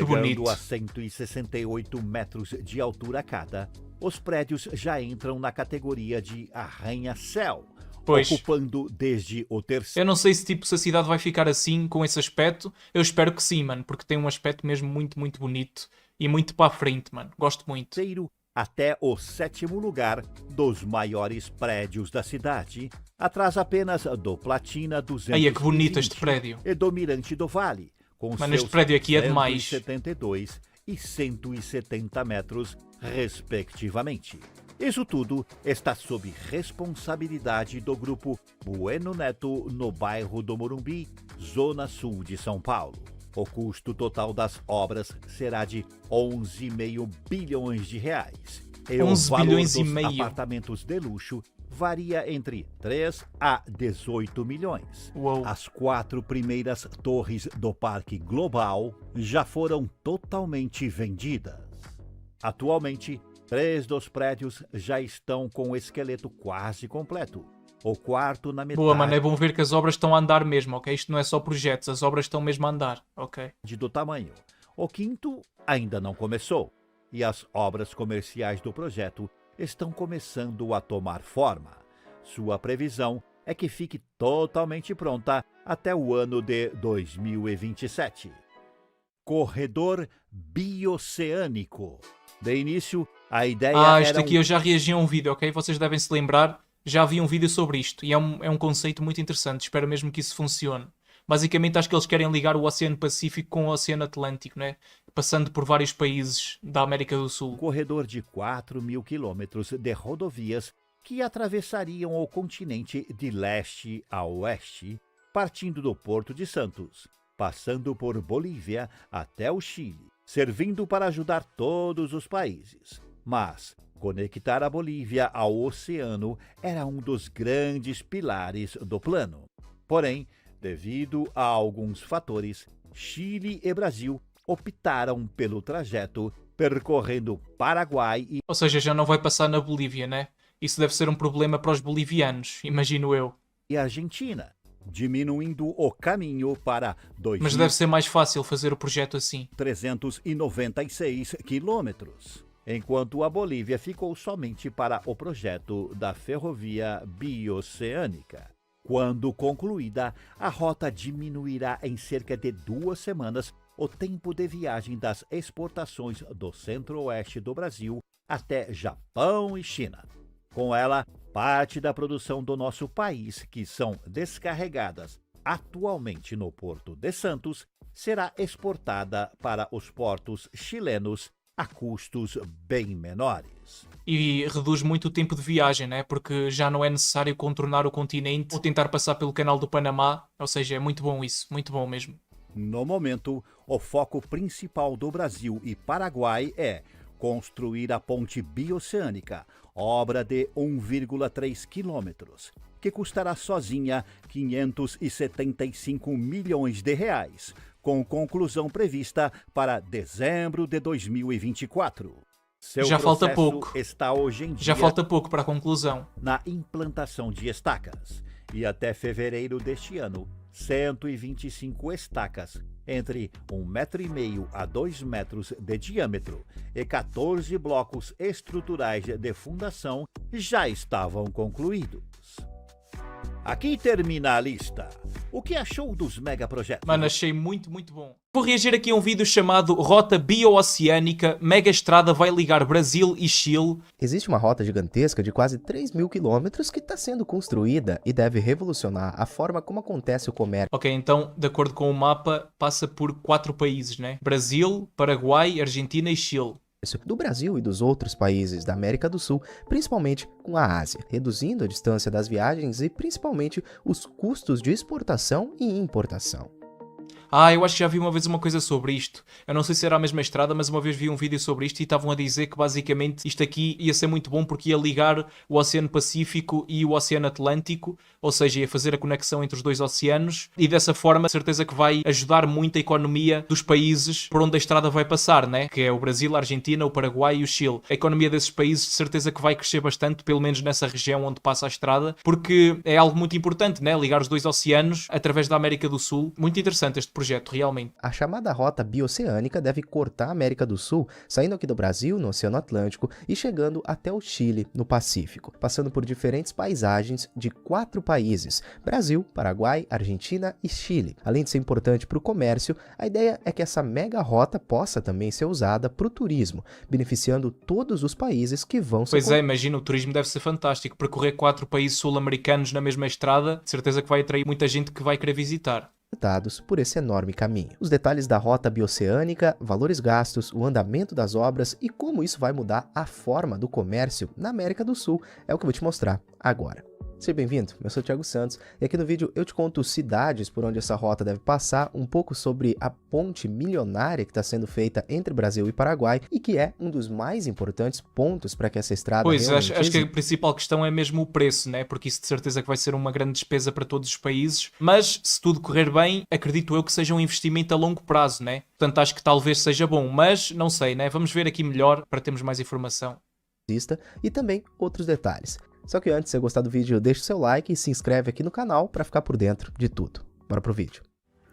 bonito. Chegando a 168 metros de altura cada, os prédios já entram na categoria de arranha-céu, Pois. ocupando desde o Eu não sei se tipo se a cidade vai ficar assim, com esse aspecto. Eu espero que sim, mano, porque tem um aspecto mesmo muito, muito bonito. E muito para a frente, mano. Gosto muito. terceiro até o 7º lugar dos maiores prédios da cidade, atrás apenas do Platina 220 Aí é que bonito este prédio. e do Mirante do Vale, com Mano, seus este prédio aqui é demais. 172 e 170 metros, respectivamente. Isso tudo está sob responsabilidade do grupo Bueno Neto, no bairro do Morumbi, zona sul de São Paulo. O custo total das obras será de 11,5 bilhões de reais. E 11 o valor bilhões e dos meio. apartamentos de luxo varia entre 3 a 18 milhões. Uou. As 4 primeiras torres do Parque Global já foram totalmente vendidas. Atualmente, 3 dos prédios já estão com o esqueleto quase completo. O quarto na metade Boa, mano, é bom ver que as obras estão a andar mesmo, ok? Isto não é só projetos, as obras estão mesmo a andar, ok? do tamanho. O quinto ainda não começou. E as obras comerciais do projeto estão começando a tomar forma. Sua previsão é que fique totalmente pronta até o ano de 2027. Corredor Bioceânico. De início, a ideia Isto era aqui eu já reagi a um vídeo, ok? Vocês devem se lembrar, já vi um vídeo sobre isto e é um conceito muito interessante. Espero mesmo que isso funcione. Basicamente, acho que eles querem ligar o Oceano Pacífico com o Oceano Atlântico, né? Passando por vários países da América do um Sul. corredor de 4.000 quilômetros de rodovias que atravessariam o continente de leste a oeste, partindo do Porto de Santos, passando por Bolívia até o Chile, servindo para ajudar todos os países. Mas conectar a Bolívia ao oceano era um dos grandes pilares do plano. Porém, devido a alguns fatores, Chile e Brasil optaram pelo trajeto percorrendo Paraguai e Ou seja, já não vai passar na Bolívia, né? Isso deve ser um problema para os bolivianos, imagino eu. Argentina, diminuindo o caminho para Mas deve ser mais fácil fazer o projeto assim. 2.396 quilômetros, enquanto a Bolívia ficou somente para o projeto da ferrovia bioceânica. Quando concluída, a rota diminuirá em cerca de 2 semanas o tempo de viagem das exportações do centro-oeste do Brasil até Japão e China. Com ela, parte da produção do nosso país, que são descarregadas atualmente no Porto de Santos, será exportada para os portos chilenos a custos bem menores. E reduz muito o tempo de viagem, né? Porque já não é necessário contornar o continente ou tentar passar pelo canal do Panamá. Ou seja, é muito bom isso, muito bom mesmo. No momento, o foco principal do Brasil e Paraguai é construir a ponte bioceânica, obra de 1,3 quilômetros, que custará sozinha 575 milhões de reais, com conclusão prevista para dezembro de 2024. Seu Já falta processo pouco. está hoje em dia Já falta pouco para a conclusão. na implantação de estacas. E até fevereiro deste ano, 125 estacas entre 1,5 m a 2 metros de diâmetro e 14 blocos estruturais de fundação já estavam concluídos. Aqui termina a lista. O que achou dos megaprojetos? Mano, achei muito, muito bom. Vou reagir aqui a um vídeo chamado Rota Bio-Oceânica, Mega Estrada vai ligar Brasil e Chile. Existe uma rota gigantesca de quase 3.000 quilômetros que está sendo construída e deve revolucionar a forma como acontece o comércio Ok, então, de acordo com o mapa, passa por 4 países, né? Brasil, Paraguai, Argentina e Chile. do Brasil e dos outros países da América do Sul, principalmente com a Ásia, reduzindo a distância das viagens e principalmente os custos de exportação e importação. Ah, eu acho que já vi uma vez uma coisa sobre isto. Eu não sei se era a mesma estrada, mas uma vez vi um vídeo sobre isto e estavam a dizer que basicamente isto aqui ia ser muito bom porque ia ligar o Oceano Pacífico e o Oceano Atlântico, ou seja, ia fazer a conexão entre os dois oceanos e dessa forma, certeza que vai ajudar muito a economia dos países por onde a estrada vai passar, né? Que é o Brasil, a Argentina, o Paraguai e o Chile. A economia desses países, de certeza que vai crescer bastante, pelo menos nessa região onde passa a estrada, porque é algo muito importante, né? Ligar os dois oceanos através da América do Sul. Muito interessante este projeto, realmente. A chamada Rota Bioceânica deve cortar a América do Sul, saindo aqui do Brasil, no Oceano Atlântico, e chegando até o Chile, no Pacífico, passando por diferentes paisagens de 4 países: Brasil, Paraguai, Argentina e Chile. Além de ser importante para o comércio, a ideia é que essa mega rota possa também ser usada para o turismo, beneficiando todos os países que vão ser... Pois é, imagina, o turismo deve ser fantástico. Percorrer 4 países sul-americanos na mesma estrada, de certeza que vai atrair muita gente que vai querer visitar. Por esse enorme caminho. Os detalhes da rota bioceânica, valores gastos, o andamento das obras e como isso vai mudar a forma do comércio na América do Sul é o que eu vou te mostrar agora. Seja bem-vindo, eu sou o Thiago Santos e aqui no vídeo eu te conto cidades por onde essa rota deve passar, um pouco sobre a ponte milionária que está sendo feita entre Brasil e Paraguai e que é um dos mais importantes pontos para que essa estrada Pois, realmente acho que a exista. principal questão é mesmo o preço, né? Porque isso de certeza que vai ser uma grande despesa para todos os países, mas se tudo correr bem, acredito eu que seja um investimento a longo prazo, né? Portanto, acho que talvez seja bom, mas não sei, né? Vamos ver aqui melhor para termos mais informação. E também outros detalhes. Só que antes, se você gostar do vídeo, deixa o seu like e se inscreve aqui no canal para ficar por dentro de tudo. Bora pro vídeo.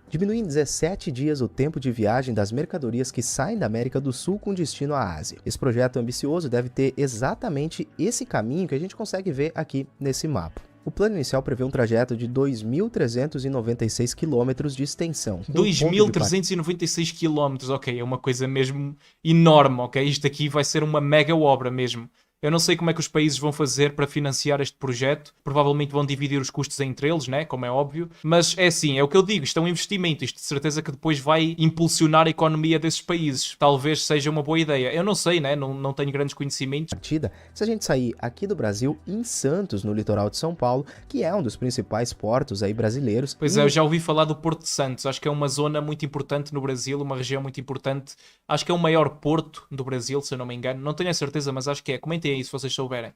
Diminui em 17 dias o tempo de viagem das mercadorias que saem da América do Sul com destino à Ásia. Esse projeto ambicioso deve ter exatamente esse caminho que a gente consegue ver aqui nesse mapa. O plano inicial prevê um trajeto de 2.396 quilômetros de extensão. 2.396 km, ok, é uma coisa mesmo enorme, ok? Isto aqui vai ser uma mega obra mesmo. Eu não sei como é que os países vão fazer para financiar este projeto. Provavelmente vão dividir os custos entre eles, né? Como é óbvio. Mas é assim, é o que eu digo, isto é um investimento. Isto de certeza que depois vai impulsionar a economia desses países. Talvez seja uma boa ideia. Eu não sei, né? Não tenho grandes conhecimentos. Se a gente sair aqui do Brasil, em Santos, no litoral de São Paulo, que é um dos principais portos aí brasileiros. Pois é, eu já ouvi falar do Porto de Santos. Acho que é uma zona muito importante no Brasil, uma região muito importante. Acho que é o maior porto do Brasil, se eu não me engano. Não tenho a certeza, mas acho que é. Comentem aí se vocês souberem.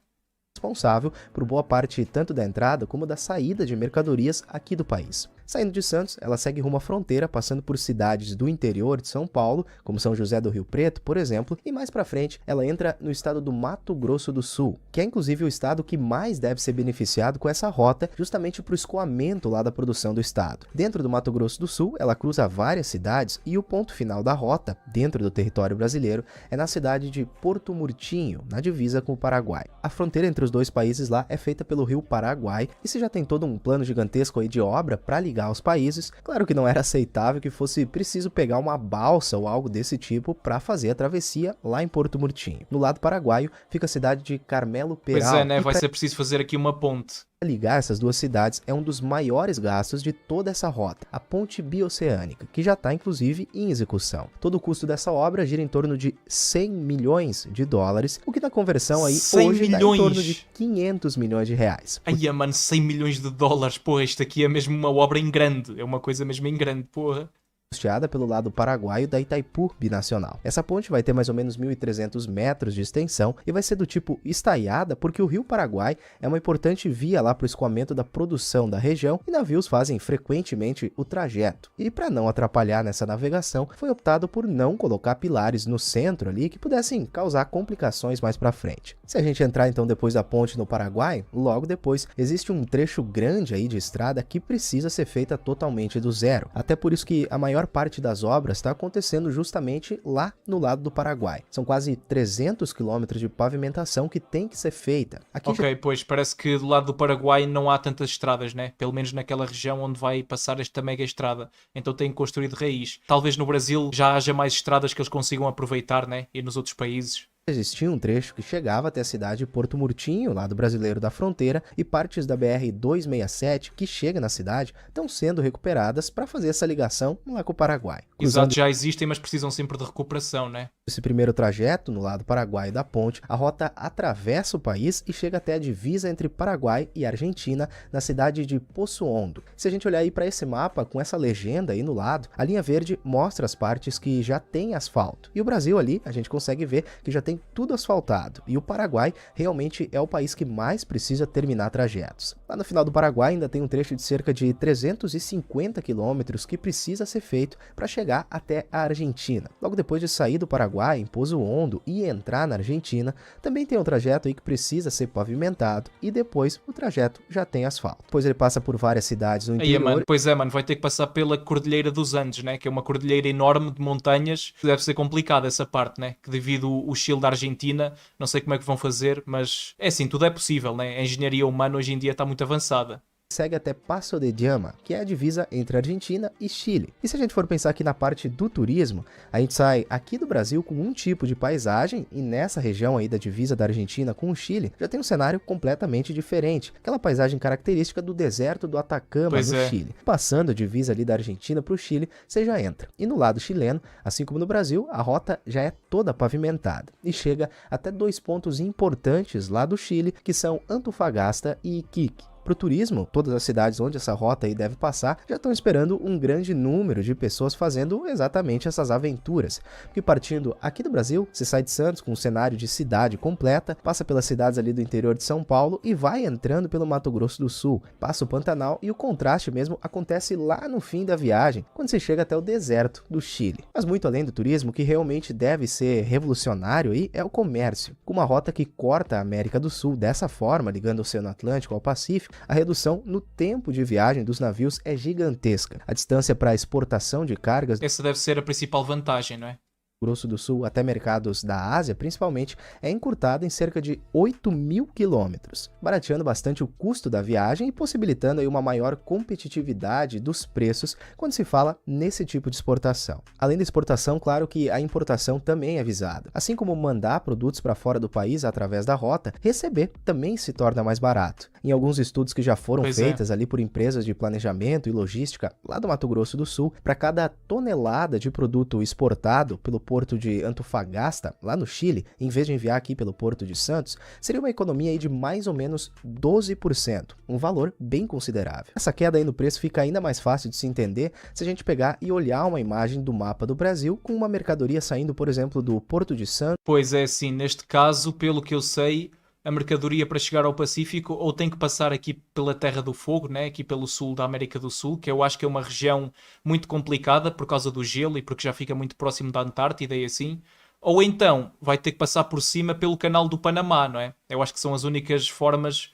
Responsável por boa parte tanto da entrada como da saída de mercadorias aqui do país. Saindo de Santos, ela segue rumo à fronteira, passando por cidades do interior de São Paulo, como São José do Rio Preto, por exemplo, e mais pra frente ela entra no estado do Mato Grosso do Sul, que é inclusive o estado que mais deve ser beneficiado com essa rota, justamente para o escoamento lá da produção do estado. Dentro do Mato Grosso do Sul, ela cruza várias cidades e o ponto final da rota, dentro do território brasileiro, é na cidade de Porto Murtinho, na divisa com o Paraguai. A fronteira entre os dois países lá é feita pelo rio Paraguai e se já tem todo um plano gigantesco aí de obra para ligar os países, claro que não era aceitável que fosse preciso pegar uma balsa ou algo desse tipo para fazer a travessia lá em Porto Murtinho. No lado paraguaio fica a cidade de Carmelo Peral. Pois é, né? Vai ser preciso fazer aqui uma ponte. Ligar essas duas cidades é um dos maiores gastos de toda essa rota, a ponte bioceânica, que já está inclusive em execução. Todo o custo dessa obra gira em torno de 100 milhões de dólares, o que na conversão aí 100 hoje dá em milhões. torno de 500 milhões de reais. Ai, mano, 100 milhões de dólares. Porra, isto aqui é mesmo uma obra em grande. É uma coisa mesmo em grande, porra. custeada pelo lado paraguaio da Itaipu Binacional. Essa ponte vai ter mais ou menos 1.300 metros de extensão e vai ser do tipo estaiada porque o rio Paraguai é uma importante via lá para o escoamento da produção da região e navios fazem frequentemente o trajeto. E para não atrapalhar nessa navegação, foi optado por não colocar pilares no centro ali que pudessem causar complicações mais para frente. Se a gente entrar então depois da ponte no Paraguai, logo depois existe um trecho grande aí de estrada que precisa ser feita totalmente do zero. Até por isso que a maior parte das obras está acontecendo justamente lá no lado do Paraguai. São quase 300 quilômetros de pavimentação que tem que ser feita. Aqui Pois parece que do lado do Paraguai não há tantas estradas, né? Pelo menos naquela região onde vai passar esta mega estrada. Então tem que construir de raiz. Talvez no Brasil já haja mais estradas que eles consigam aproveitar, né? E nos outros países. existia um trecho que chegava até a cidade de Porto Murtinho, lado brasileiro da fronteira, e partes da BR-267 que chega na cidade estão sendo recuperadas para fazer essa ligação lá com o Paraguai. Exato, já existem, mas precisam sempre de recuperação, né? Esse primeiro trajeto, no lado paraguaio da ponte, a rota atravessa o país e chega até a divisa entre Paraguai e Argentina, na cidade de Poço Hondo. Se a gente olhar aí para esse mapa, com essa legenda aí no lado, a linha verde mostra as partes que já tem asfalto. E o Brasil ali, a gente consegue ver que já tem tudo asfaltado. E o Paraguai realmente é o país que mais precisa terminar trajetos. Lá no final do Paraguai ainda tem um trecho de cerca de 350 quilômetros que precisa ser feito para chegar até a Argentina. Logo depois de sair do Paraguai, em Poço Hondo, e entrar na Argentina, também tem um trajeto aí que precisa ser pavimentado e depois o trajeto já tem asfalto. Depois ele passa por várias cidades no interior. Mano, pois é, mano, vai ter que passar pela Cordilheira dos Andes, né? Que é uma cordilheira enorme de montanhas. Deve ser complicado essa parte, né? Que devido o Chile da Argentina, não sei como é que vão fazer, mas é assim, tudo é possível, né? A engenharia humana hoje em dia está muito avançada. Segue até Paso de Llama, que é a divisa entre Argentina e Chile. E se a gente for pensar aqui na parte do turismo, a gente sai aqui do Brasil com um tipo de paisagem e nessa região aí da divisa da Argentina com o Chile já tem um cenário completamente diferente. Aquela paisagem característica do deserto do Atacama no Chile. Passando a divisa ali da Argentina para o Chile, você já entra. E no lado chileno, assim como no Brasil, a rota já é toda pavimentada e chega até dois pontos importantes lá do Chile, que são Antofagasta e Iquique. Para o turismo, todas as cidades onde essa rota aí deve passar já estão esperando um grande número de pessoas fazendo exatamente essas aventuras. Porque partindo aqui do Brasil, você sai de Santos com um cenário de cidade completa, passa pelas cidades ali do interior de São Paulo e vai entrando pelo Mato Grosso do Sul, passa o Pantanal e o contraste mesmo acontece lá no fim da viagem, quando você chega até o deserto do Chile. Mas muito além do turismo, o que realmente deve ser revolucionário aí é o comércio. Com uma rota que corta a América do Sul dessa forma, ligando o Oceano Atlântico ao Pacífico, a redução no tempo de viagem dos navios é gigantesca. A distância para a exportação de cargas... Essa deve ser a principal vantagem, não é? Grosso do Sul até mercados da Ásia, principalmente, é encurtada em cerca de 8.000 quilômetros, barateando bastante o custo da viagem e possibilitando aí uma maior competitividade dos preços quando se fala nesse tipo de exportação. Além da exportação, claro que a importação também é visada. Assim como mandar produtos para fora do país através da rota, receber também se torna mais barato. Em alguns estudos que já foram feitos ali por empresas de planejamento e logística lá do Mato Grosso do Sul, para cada tonelada de produto exportado pelo porto de Antofagasta, lá no Chile, em vez de enviar aqui pelo porto de Santos, seria uma economia aí de mais ou menos 12%, um valor bem considerável. Essa queda aí no preço fica ainda mais fácil de se entender se a gente pegar e olhar uma imagem do mapa do Brasil com uma mercadoria saindo, por exemplo, do porto de Santos. Pois é, sim, neste caso, pelo que eu sei, a mercadoria para chegar ao Pacífico ou tem que passar aqui pela Terra do Fogo, né? Aqui pelo sul da América do Sul, que eu acho que é uma região muito complicada por causa do gelo e porque já fica muito próximo da Antártida e assim. Ou então vai ter que passar por cima pelo Canal do Panamá, não é? Eu acho que são as únicas formas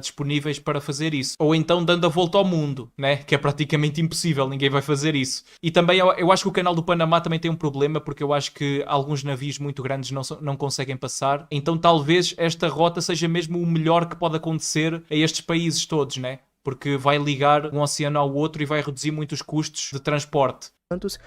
disponíveis para fazer isso. Ou então dando a volta ao mundo, né? Que é praticamente impossível, ninguém vai fazer isso. E também eu acho que o Canal do Panamá também tem um problema, porque eu acho que alguns navios muito grandes não conseguem passar. Então talvez esta rota seja mesmo o melhor que pode acontecer a estes países todos, né? Porque vai ligar um oceano ao outro e vai reduzir muito os custos de transporte.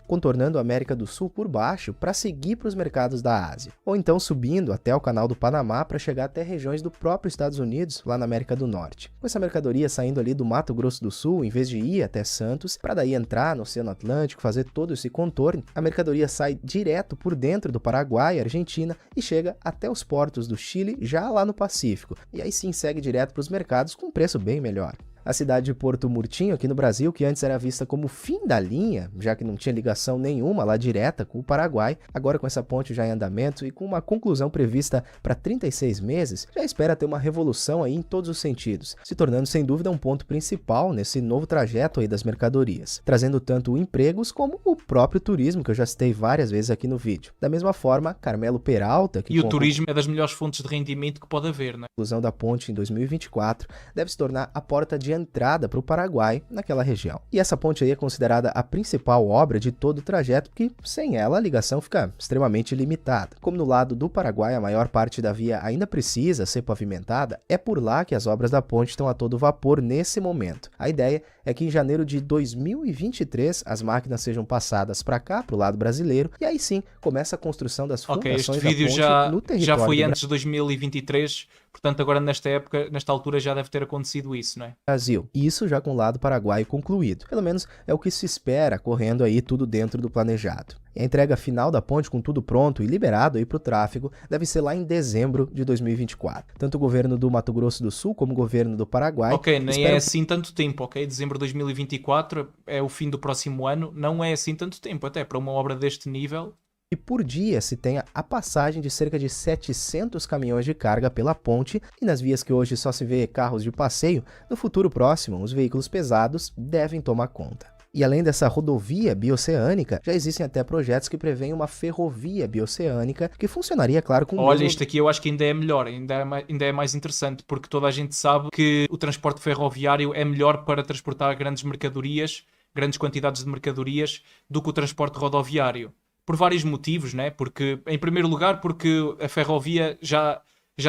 Contornando a América do Sul por baixo para seguir para os mercados da Ásia, ou então subindo até o Canal do Panamá para chegar até regiões do próprio Estados Unidos, lá na América do Norte. Com essa mercadoria saindo ali do Mato Grosso do Sul, em vez de ir até Santos, para daí entrar no Oceano Atlântico, fazer todo esse contorno, a mercadoria sai direto por dentro do Paraguai, Argentina, e chega até os portos do Chile, já lá no Pacífico, e aí sim segue direto para os mercados com um preço bem melhor. A cidade de Porto Murtinho, aqui no Brasil, que antes era vista como o fim da linha, já que não não tinha ligação nenhuma lá direta com o Paraguai. Agora, com essa ponte já em andamento e com uma conclusão prevista para 36 meses, já espera ter uma revolução aí em todos os sentidos, se tornando sem dúvida um ponto principal nesse novo trajeto aí das mercadorias, trazendo tanto empregos como o próprio turismo, que eu já citei várias vezes aqui no vídeo. Da mesma forma, Carmelo Peralta, que E o turismo é das melhores fontes de rendimento que pode haver, né? conclusão da ponte em 2024, deve se tornar a porta de entrada para o Paraguai naquela região. E essa ponte aí é considerada a principal obra de todo o trajeto, porque sem ela a ligação fica extremamente limitada. Como no lado do Paraguai a maior parte da via ainda precisa ser pavimentada, é por lá que as obras da ponte estão a todo vapor nesse momento. A ideia é que em janeiro de 2023 as máquinas sejam passadas para cá, para o lado brasileiro, e aí sim começa a construção das fundações este vídeo da ponte já, no território já foi do antes de 2023, portanto agora nesta altura já deve ter acontecido isso, não é? Brasil. Isso já com o lado paraguaio concluído. Pelo menos é o que se espera, correndo aí tudo dentro do planejado. E a entrega final da ponte com tudo pronto e liberado aí para o tráfego deve ser lá em dezembro de 2024. Tanto o governo do Mato Grosso do Sul como o governo do Paraguai... Ok, nem é assim tanto tempo, ok? Dezembro de 2024 é o fim do próximo ano, não é assim tanto tempo, até para uma obra deste nível. E por dia se tenha a passagem de cerca de 700 caminhões de carga pela ponte, e nas vias que hoje só se vê carros de passeio, no futuro próximo os veículos pesados devem tomar conta. E além dessa rodovia bioceânica, já existem até projetos que prevêem uma ferrovia bioceânica que funcionaria, claro, com... Olha, isto aqui eu acho que ainda é melhor, ainda é mais interessante, porque toda a gente sabe que o transporte ferroviário é melhor para transportar grandes mercadorias, grandes quantidades de mercadorias, do que o transporte rodoviário. Por vários motivos, né? Porque, em primeiro lugar, porque a ferrovia já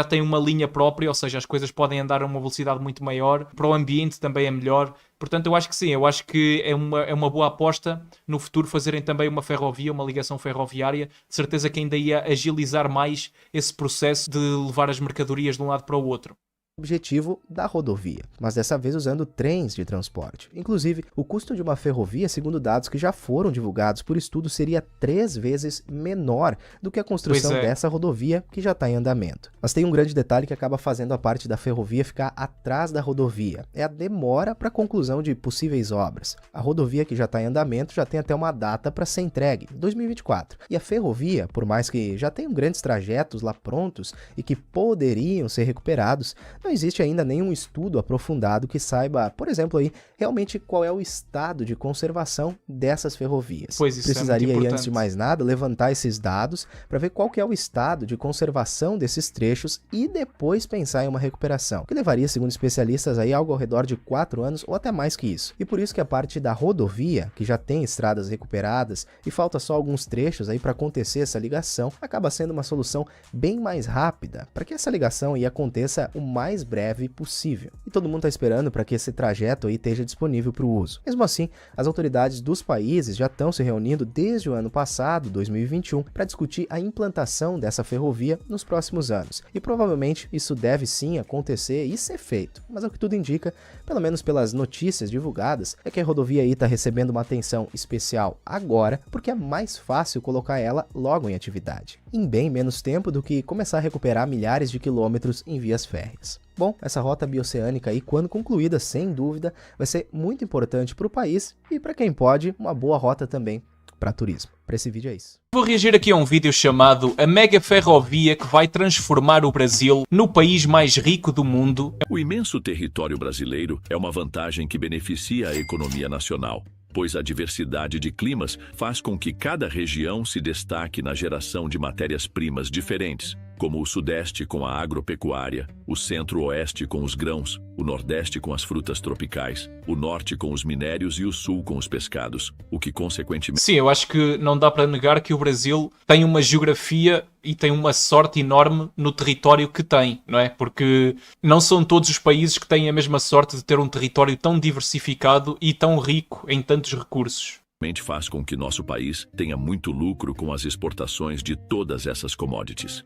tem uma linha própria, ou seja, as coisas podem andar a uma velocidade muito maior, para o ambiente também é melhor. Portanto, eu acho que sim, eu acho que é uma boa aposta no futuro fazerem também uma ferrovia, uma ligação ferroviária. De certeza que ainda ia agilizar mais esse processo de levar as mercadorias de um lado para o outro. Objetivo da rodovia, mas dessa vez usando trens de transporte. Inclusive, o custo de uma ferrovia, segundo dados que já foram divulgados por estudo, seria 3 vezes menor do que a construção dessa rodovia que já está em andamento. Mas tem um grande detalhe que acaba fazendo a parte da ferrovia ficar atrás da rodovia. É a demora para a conclusão de possíveis obras. A rodovia que já está em andamento já tem até uma data para ser entregue, 2024. E a ferrovia, por mais que já tenham grandes trajetos lá prontos e que poderiam ser recuperados, não existe ainda nenhum estudo aprofundado que saiba, por exemplo, aí, realmente qual é o estado de conservação dessas ferrovias. Pois isso precisaria, é muito aí, antes de mais nada, levantar esses dados para ver qual que é o estado de conservação desses trechos e depois pensar em uma recuperação, que levaria, segundo especialistas, aí, algo ao redor de 4 anos ou até mais que isso. E por isso que a parte da rodovia, que já tem estradas recuperadas e falta só alguns trechos aí para acontecer essa ligação, acaba sendo uma solução bem mais rápida para que essa ligação aí aconteça o mais breve possível. E todo mundo está esperando para que esse trajeto aí esteja disponível para o uso. Mesmo assim, as autoridades dos países já estão se reunindo desde o ano passado, 2021, para discutir a implantação dessa ferrovia nos próximos anos. E provavelmente isso deve sim acontecer e ser feito. Mas o que tudo indica, pelo menos pelas notícias divulgadas, é que a rodovia aí está recebendo uma atenção especial agora, porque é mais fácil colocar ela logo em atividade, em bem menos tempo do que começar a recuperar milhares de quilômetros em vias férreas. Bom, essa rota bioceânica aí, quando concluída, sem dúvida, vai ser muito importante para o país e, para quem pode, uma boa rota também para turismo. Para esse vídeo é isso. Vou reagir aqui a um vídeo chamado A Mega Ferrovia que vai transformar o Brasil no país mais rico do mundo. O imenso território brasileiro é uma vantagem que beneficia a economia nacional, pois a diversidade de climas faz com que cada região se destaque na geração de matérias-primas diferentes, como o Sudeste com a agropecuária, o Centro-Oeste com os grãos, o Nordeste com as frutas tropicais, o Norte com os minérios e o Sul com os pescados, o que consequentemente... Sim, eu acho que não dá para negar que o Brasil tem uma geografia e tem uma sorte enorme no território que tem, não é? Porque não são todos os países que têm a mesma sorte de ter um território tão diversificado e tão rico em tantos recursos. Faz com que nosso país tenha muito lucro com as exportações de todas essas commodities.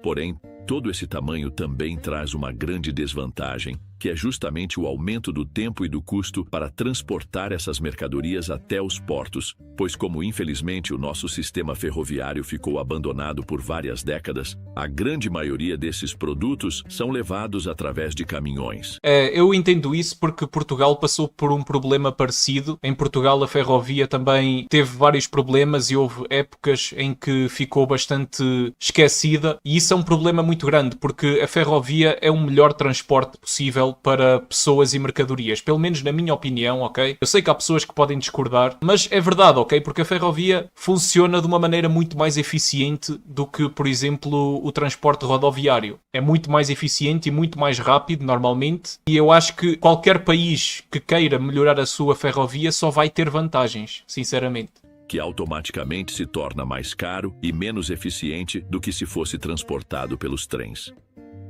Porém, todo esse tamanho também traz uma grande desvantagem, que é justamente o aumento do tempo e do custo para transportar essas mercadorias até os portos, pois como infelizmente o nosso sistema ferroviário ficou abandonado por várias décadas, a grande maioria desses produtos são levados através de caminhões. Eu entendo isso porque Portugal passou por um problema parecido. Em Portugal a ferrovia também teve vários problemas e houve épocas em que ficou bastante esquecida, e isso é um problema muito grande porque a ferrovia é o melhor transporte possível para pessoas e mercadorias, pelo menos na minha opinião, ok? Eu sei que há pessoas que podem discordar, mas é verdade, ok? Porque a ferrovia funciona de uma maneira muito mais eficiente do que, por exemplo, o transporte rodoviário. É muito mais eficiente e muito mais rápido, normalmente, e eu acho que qualquer país que queira melhorar a sua ferrovia só vai ter vantagens, sinceramente. Que automaticamente se torna mais caro e menos eficiente do que se fosse transportado pelos trens.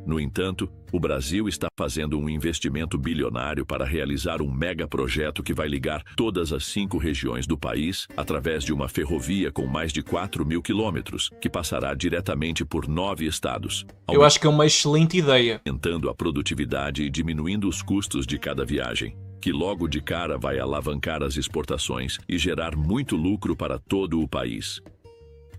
No entanto, o Brasil está fazendo um investimento bilionário para realizar um megaprojeto que vai ligar todas as 5 regiões do país através de uma ferrovia com mais de 4.000 quilômetros, que passará diretamente por 9 estados. Eu acho que é uma excelente ideia. Aumentando a produtividade e diminuindo os custos de cada viagem, que logo de cara vai alavancar as exportações e gerar muito lucro para todo o país.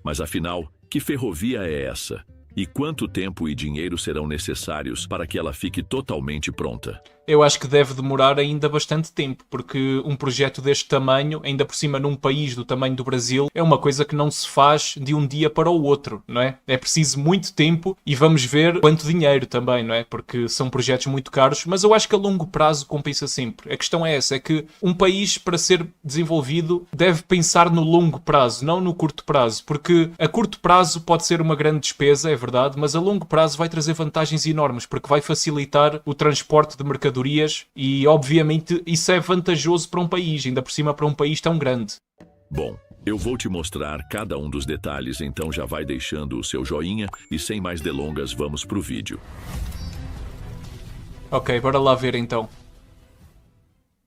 Mas afinal, que ferrovia é essa? E quanto tempo e dinheiro serão necessários para que ela fique totalmente pronta? Eu acho que deve demorar ainda bastante tempo, porque um projeto deste tamanho, ainda por cima num país do tamanho do Brasil, é uma coisa que não se faz de um dia para o outro, não é? É preciso muito tempo e vamos ver quanto dinheiro também, não é? Porque são projetos muito caros, mas eu acho que a longo prazo compensa sempre. A questão é essa, é que um país, para ser desenvolvido, deve pensar no longo prazo, não no curto prazo, porque a curto prazo pode ser uma grande despesa, é verdade, mas a longo prazo vai trazer vantagens enormes, porque vai facilitar o transporte de mercadorias e, obviamente, isso é vantajoso para um país, ainda por cima para um país tão grande. Bom, eu vou te mostrar cada um dos detalhes, então já vai deixando o seu joinha e sem mais delongas vamos pro vídeo. Ok, bora lá ver então.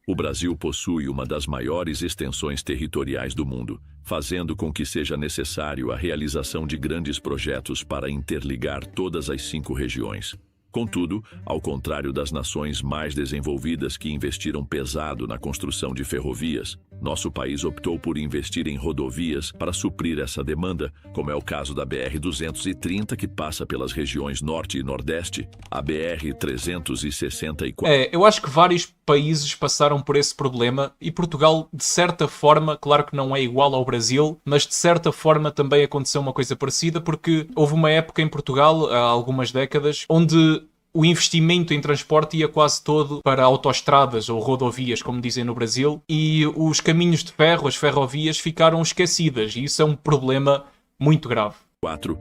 O Brasil possui uma das maiores extensões territoriais do mundo, fazendo com que seja necessário a realização de grandes projetos para interligar todas as 5 regiões. Contudo, ao contrário das nações mais desenvolvidas que investiram pesado na construção de ferrovias, nosso país optou por investir em rodovias para suprir essa demanda, como é o caso da BR-230, que passa pelas regiões Norte e Nordeste, a BR-364... Eu acho que vários países passaram por esse problema e Portugal, de certa forma, claro que não é igual ao Brasil, mas de certa forma também aconteceu uma coisa parecida, porque houve uma época em Portugal, há algumas décadas, onde o investimento em transporte ia quase todo para autoestradas ou rodovias, como dizem no Brasil, e os caminhos de ferro, as ferrovias, ficaram esquecidas, e isso é um problema muito grave.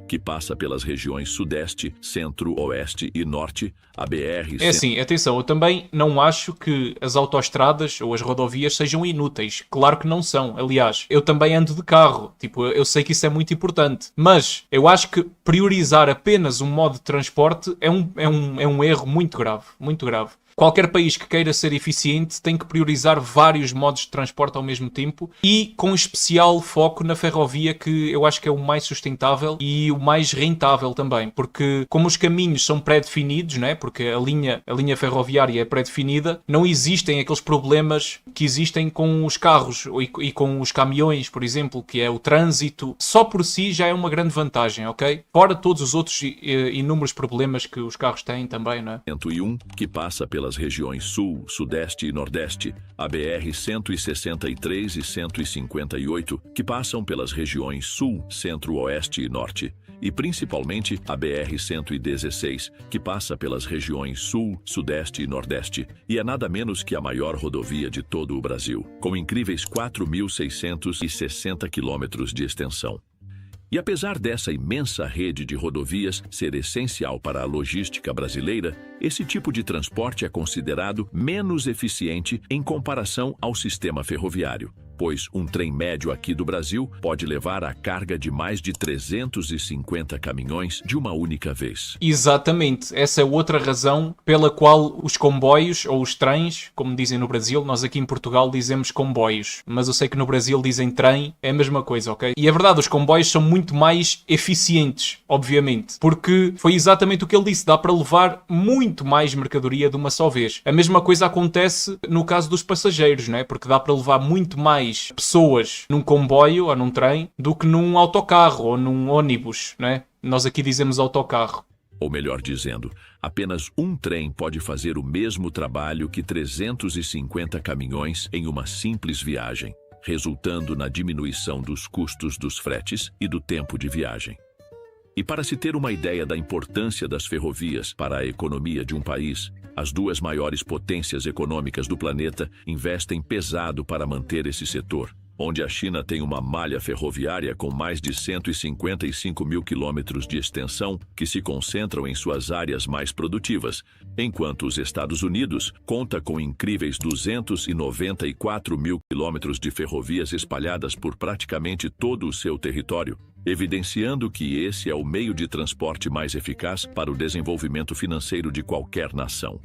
Que passa pelas regiões Sudeste, Centro, Oeste e Norte, a BR... É assim, atenção, eu também não acho que as autoestradas ou as rodovias sejam inúteis. Claro que não são. Aliás, eu também ando de carro. Tipo, eu sei que isso é muito importante. Mas eu acho que priorizar apenas um modo de transporte é um erro muito grave. Muito grave. Qualquer país que queira ser eficiente tem que priorizar vários modos de transporte ao mesmo tempo e com especial foco na ferrovia, que eu acho que é o mais sustentável e o mais rentável também, porque como os caminhos são pré-definidos, né? Porque a linha ferroviária é pré-definida, não existem aqueles problemas que existem com os carros e com os caminhões, por exemplo, que é o trânsito. Só por si já é uma grande vantagem, ok? Fora todos os outros inúmeros problemas que os carros têm também, não é? 101, que passa pelas regiões Sul, Sudeste e Nordeste, a BR-163 e 158, que passam pelas regiões Sul, Centro, Oeste e Norte, e principalmente a BR-116, que passa pelas regiões Sul, Sudeste e Nordeste, e é nada menos que a maior rodovia de todo o Brasil, com incríveis 4.660 quilômetros de extensão. E apesar dessa imensa rede de rodovias ser essencial para a logística brasileira, esse tipo de transporte é considerado menos eficiente em comparação ao sistema ferroviário, pois um trem médio aqui do Brasil pode levar a carga de mais de 350 caminhões de uma única vez. Exatamente, essa é outra razão pela qual os comboios ou os trens, como dizem no Brasil, nós aqui em Portugal dizemos comboios, mas eu sei que no Brasil dizem trem, é a mesma coisa, ok? E é verdade, os comboios são muito mais eficientes, obviamente, porque foi exatamente o que ele disse, dá para levar muito mais mercadoria de uma só vez. A mesma coisa acontece no caso dos passageiros, não é? Porque dá para levar muito mais mais pessoas num comboio ou num trem do que num autocarro ou num ônibus, não é? Nós aqui dizemos autocarro. Ou melhor dizendo, apenas um trem pode fazer o mesmo trabalho que 350 caminhões em uma simples viagem, resultando na diminuição dos custos dos fretes e do tempo de viagem. E para se ter uma ideia da importância das ferrovias para a economia de um país, as duas maiores potências econômicas do planeta investem pesado para manter esse setor, onde a China tem uma malha ferroviária com mais de 155 mil quilômetros de extensão que se concentram em suas áreas mais produtivas, enquanto os Estados Unidos conta com incríveis 294 mil quilômetros de ferrovias espalhadas por praticamente todo o seu território, evidenciando que esse é o meio de transporte mais eficaz para o desenvolvimento financeiro de qualquer nação.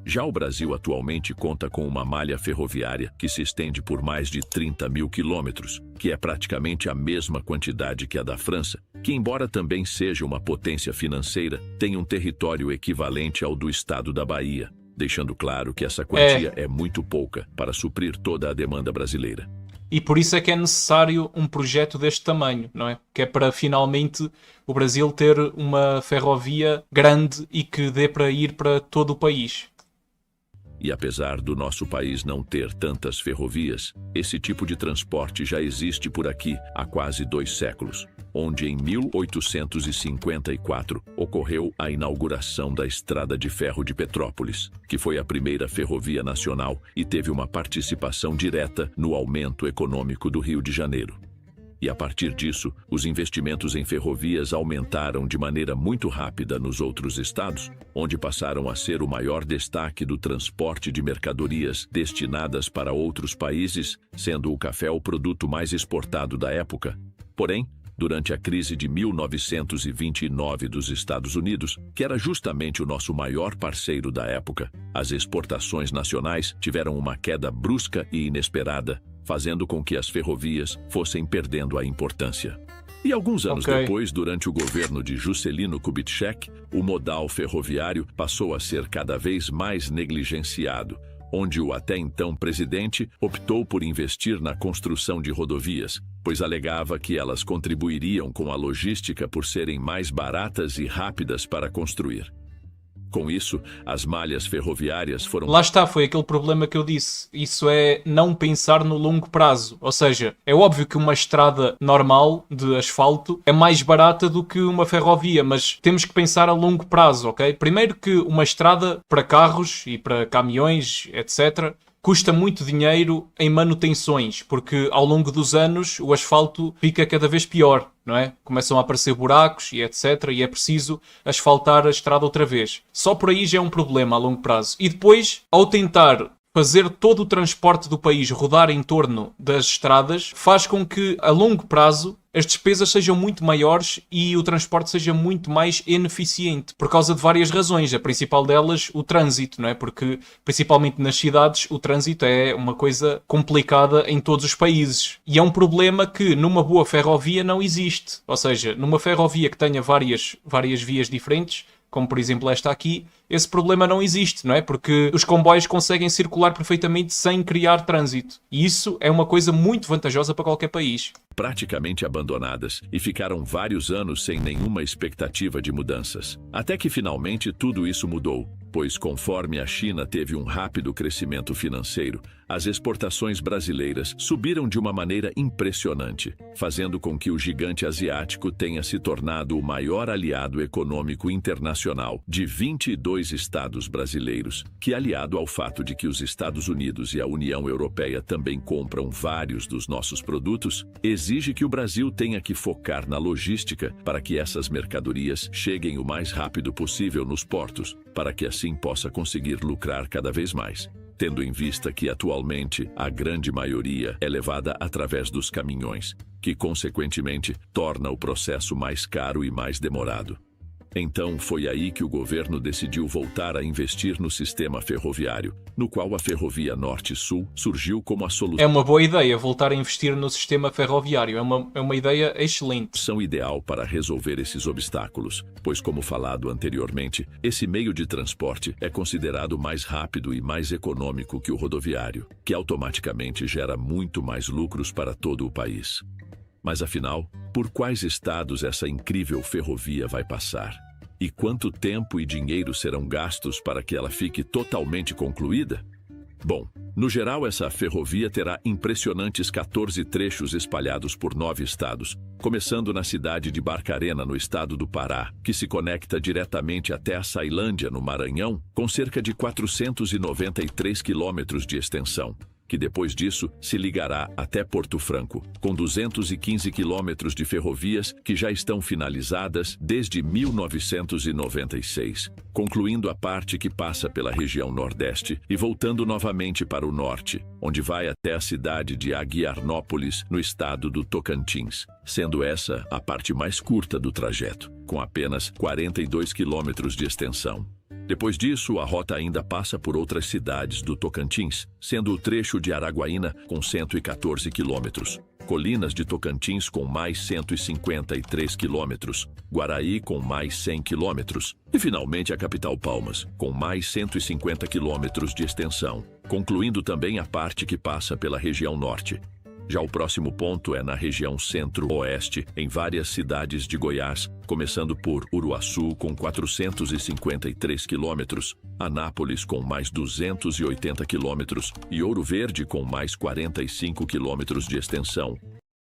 Já o Brasil atualmente conta com uma malha ferroviária que se estende por mais de 30 mil quilômetros, que é praticamente a mesma quantidade que a da França, que embora também seja uma potência financeira, tem um território equivalente ao do estado da Bahia, deixando claro que essa quantia é muito pouca para suprir toda a demanda brasileira. E por isso é que é necessário um projeto deste tamanho, não é? Que é para finalmente o Brasil ter uma ferrovia grande e que dê para ir para todo o país. E apesar do nosso país não ter tantas ferrovias, esse tipo de transporte já existe por aqui há quase 2 séculos, onde em 1854 ocorreu a inauguração da Estrada de Ferro de Petrópolis, que foi a primeira ferrovia nacional e teve uma participação direta no aumento econômico do Rio de Janeiro. E a partir disso, os investimentos em ferrovias aumentaram de maneira muito rápida nos outros estados, onde passaram a ser o maior destaque do transporte de mercadorias destinadas para outros países, sendo o café o produto mais exportado da época. Porém, durante a crise de 1929 dos Estados Unidos, que era justamente o nosso maior parceiro da época, as exportações nacionais tiveram uma queda brusca e inesperada, fazendo com que as ferrovias fossem perdendo a importância. E alguns anos depois, durante o governo de Juscelino Kubitschek, o modal ferroviário passou a ser cada vez mais negligenciado, onde o até então presidente optou por investir na construção de rodovias, pois alegava que elas contribuiriam com a logística por serem mais baratas e rápidas para construir. Com isso, as malhas ferroviárias foram... Lá está, foi aquele problema que eu disse. Isso é não pensar no longo prazo. Ou seja, é óbvio que uma estrada normal de asfalto é mais barata do que uma ferrovia, mas temos que pensar a longo prazo, ok? Primeiro que uma estrada para carros e para caminhões, etc., custa muito dinheiro em manutenções, porque ao longo dos anos o asfalto fica cada vez pior, não é? Começam a aparecer buracos e etc. E é preciso asfaltar a estrada outra vez. Só por aí já é um problema a longo prazo. E depois, ao tentar fazer todo o transporte do país rodar em torno das estradas, faz com que a longo prazo as despesas sejam muito maiores e o transporte seja muito mais ineficiente, por causa de várias razões. A principal delas, o trânsito, não é? Porque, principalmente nas cidades, o trânsito é uma coisa complicada em todos os países. E é um problema que numa boa ferrovia não existe. Ou seja, numa ferrovia que tenha várias vias diferentes, como por exemplo esta aqui, esse problema não existe, não é? Porque os comboios conseguem circular perfeitamente sem criar trânsito. E isso é uma coisa muito vantajosa para qualquer país. Praticamente abandonadas e ficaram vários anos sem nenhuma expectativa de mudanças. Até que finalmente tudo isso mudou, pois conforme a China teve um rápido crescimento financeiro, as exportações brasileiras subiram de uma maneira impressionante, fazendo com que o gigante asiático tenha se tornado o maior aliado econômico internacional de 22 estados brasileiros, que, aliado ao fato de que os Estados Unidos e a União Europeia também compram vários dos nossos produtos, exige que o Brasil tenha que focar na logística para que essas mercadorias cheguem o mais rápido possível nos portos, para que assim possa conseguir lucrar cada vez mais, tendo em vista que atualmente a grande maioria é levada através dos caminhões, que consequentemente torna o processo mais caro e mais demorado. Então foi aí que o governo decidiu voltar a investir no sistema ferroviário, no qual a Ferrovia Norte-Sul surgiu como a solução É uma boa ideia voltar a investir no sistema ferroviário. É uma ideia excelente. ideal para resolver esses obstáculos, pois, como falado anteriormente, esse meio de transporte é considerado mais rápido e mais econômico que o rodoviário, que automaticamente gera muito mais lucros para todo o país. Mas afinal, por quais estados essa incrível ferrovia vai passar? E quanto tempo e dinheiro serão gastos para que ela fique totalmente concluída? Bom, no geral, essa ferrovia terá impressionantes 14 trechos espalhados por 9 estados, começando na cidade de Barcarena, no estado do Pará, que se conecta diretamente até a Ceilândia, no Maranhão, com cerca de 493 quilômetros de extensão, que depois disso se ligará até Porto Franco, com 215 quilômetros de ferrovias que já estão finalizadas desde 1996, concluindo a parte que passa pela região Nordeste e voltando novamente para o Norte, onde vai até a cidade de Aguiarnópolis, no estado do Tocantins, sendo essa a parte mais curta do trajeto, com apenas 42 quilômetros de extensão. Depois disso, a rota ainda passa por outras cidades do Tocantins, sendo o trecho de Araguaína com 114 quilômetros, Colinas de Tocantins com mais 153 quilômetros, Guaraí com mais 100 quilômetros e, finalmente, a capital Palmas, com mais 150 quilômetros de extensão, concluindo também a parte que passa pela região norte. Já o próximo ponto é na região centro-oeste, em várias cidades de Goiás, começando por Uruaçu com 453 quilômetros, Anápolis com mais 280 quilômetros e Ouro Verde com mais 45 quilômetros de extensão.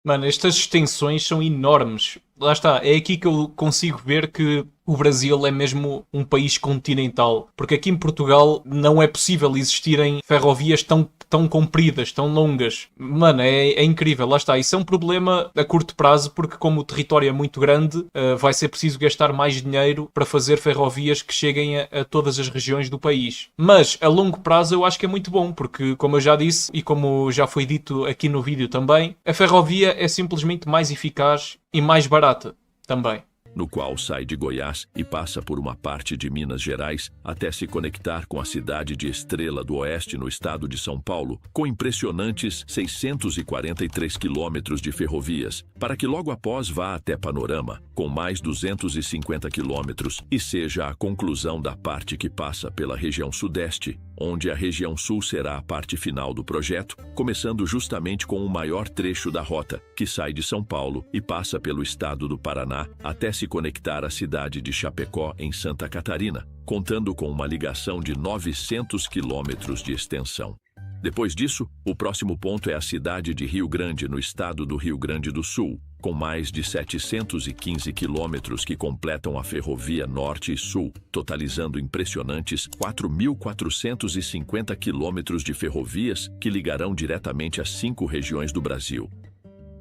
Mano, estas extensões são enormes. Lá está, é aqui que eu consigo ver que o Brasil é mesmo um país continental. Porque aqui em Portugal não é possível existirem ferrovias tão compridas, tão longas. Mano, é incrível, lá está. Isso é um problema a curto prazo, porque como o território é muito grande, vai ser preciso gastar mais dinheiro para fazer ferrovias que cheguem a todas as regiões do país. Mas, a longo prazo, eu acho que é muito bom, porque, como eu já disse, e como já foi dito aqui no vídeo também, a ferrovia é simplesmente mais eficaz e mais barata também. No qual sai de Goiás e passa por uma parte de Minas Gerais até se conectar com a cidade de Estrela do Oeste, no estado de São Paulo, com impressionantes 643 quilômetros de ferrovias, para que logo após vá até Panorama, com mais 250 quilômetros, e seja a conclusão da parte que passa pela região Sudeste, onde a região Sul será a parte final do projeto, começando justamente com o maior trecho da rota, que sai de São Paulo e passa pelo estado do Paraná até se conectar à cidade de Chapecó, em Santa Catarina, contando com uma ligação de 900 quilômetros de extensão. Depois disso, o próximo ponto é a cidade de Rio Grande, no estado do Rio Grande do Sul, com mais de 715 quilômetros que completam a ferrovia Norte e Sul, totalizando impressionantes 4.450 quilômetros de ferrovias que ligarão diretamente as 5 regiões do Brasil.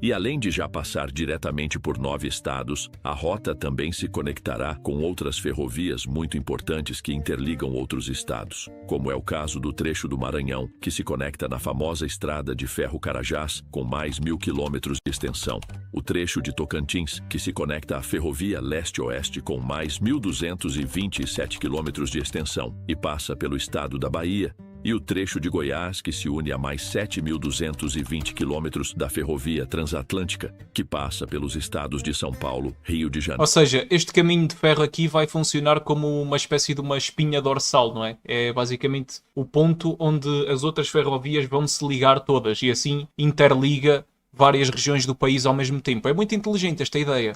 E além de já passar diretamente por 9 estados, a rota também se conectará com outras ferrovias muito importantes que interligam outros estados, como é o caso do trecho do Maranhão, que se conecta na famosa estrada de ferro Carajás, com mais 1.000 quilômetros de extensão, o trecho de Tocantins, que se conecta à ferrovia leste-oeste com mais 1.227 quilômetros de extensão e passa pelo estado da Bahia, e o trecho de Goiás, que se une a mais 7.220 quilômetros da ferrovia transatlântica, que passa pelos estados de São Paulo, Rio de Janeiro. Ou seja, este caminho de ferro aqui vai funcionar como uma espécie de uma espinha dorsal, não é? É basicamente o ponto onde as outras ferrovias vão se ligar todas e assim interliga várias regiões do país ao mesmo tempo. É muito inteligente esta ideia.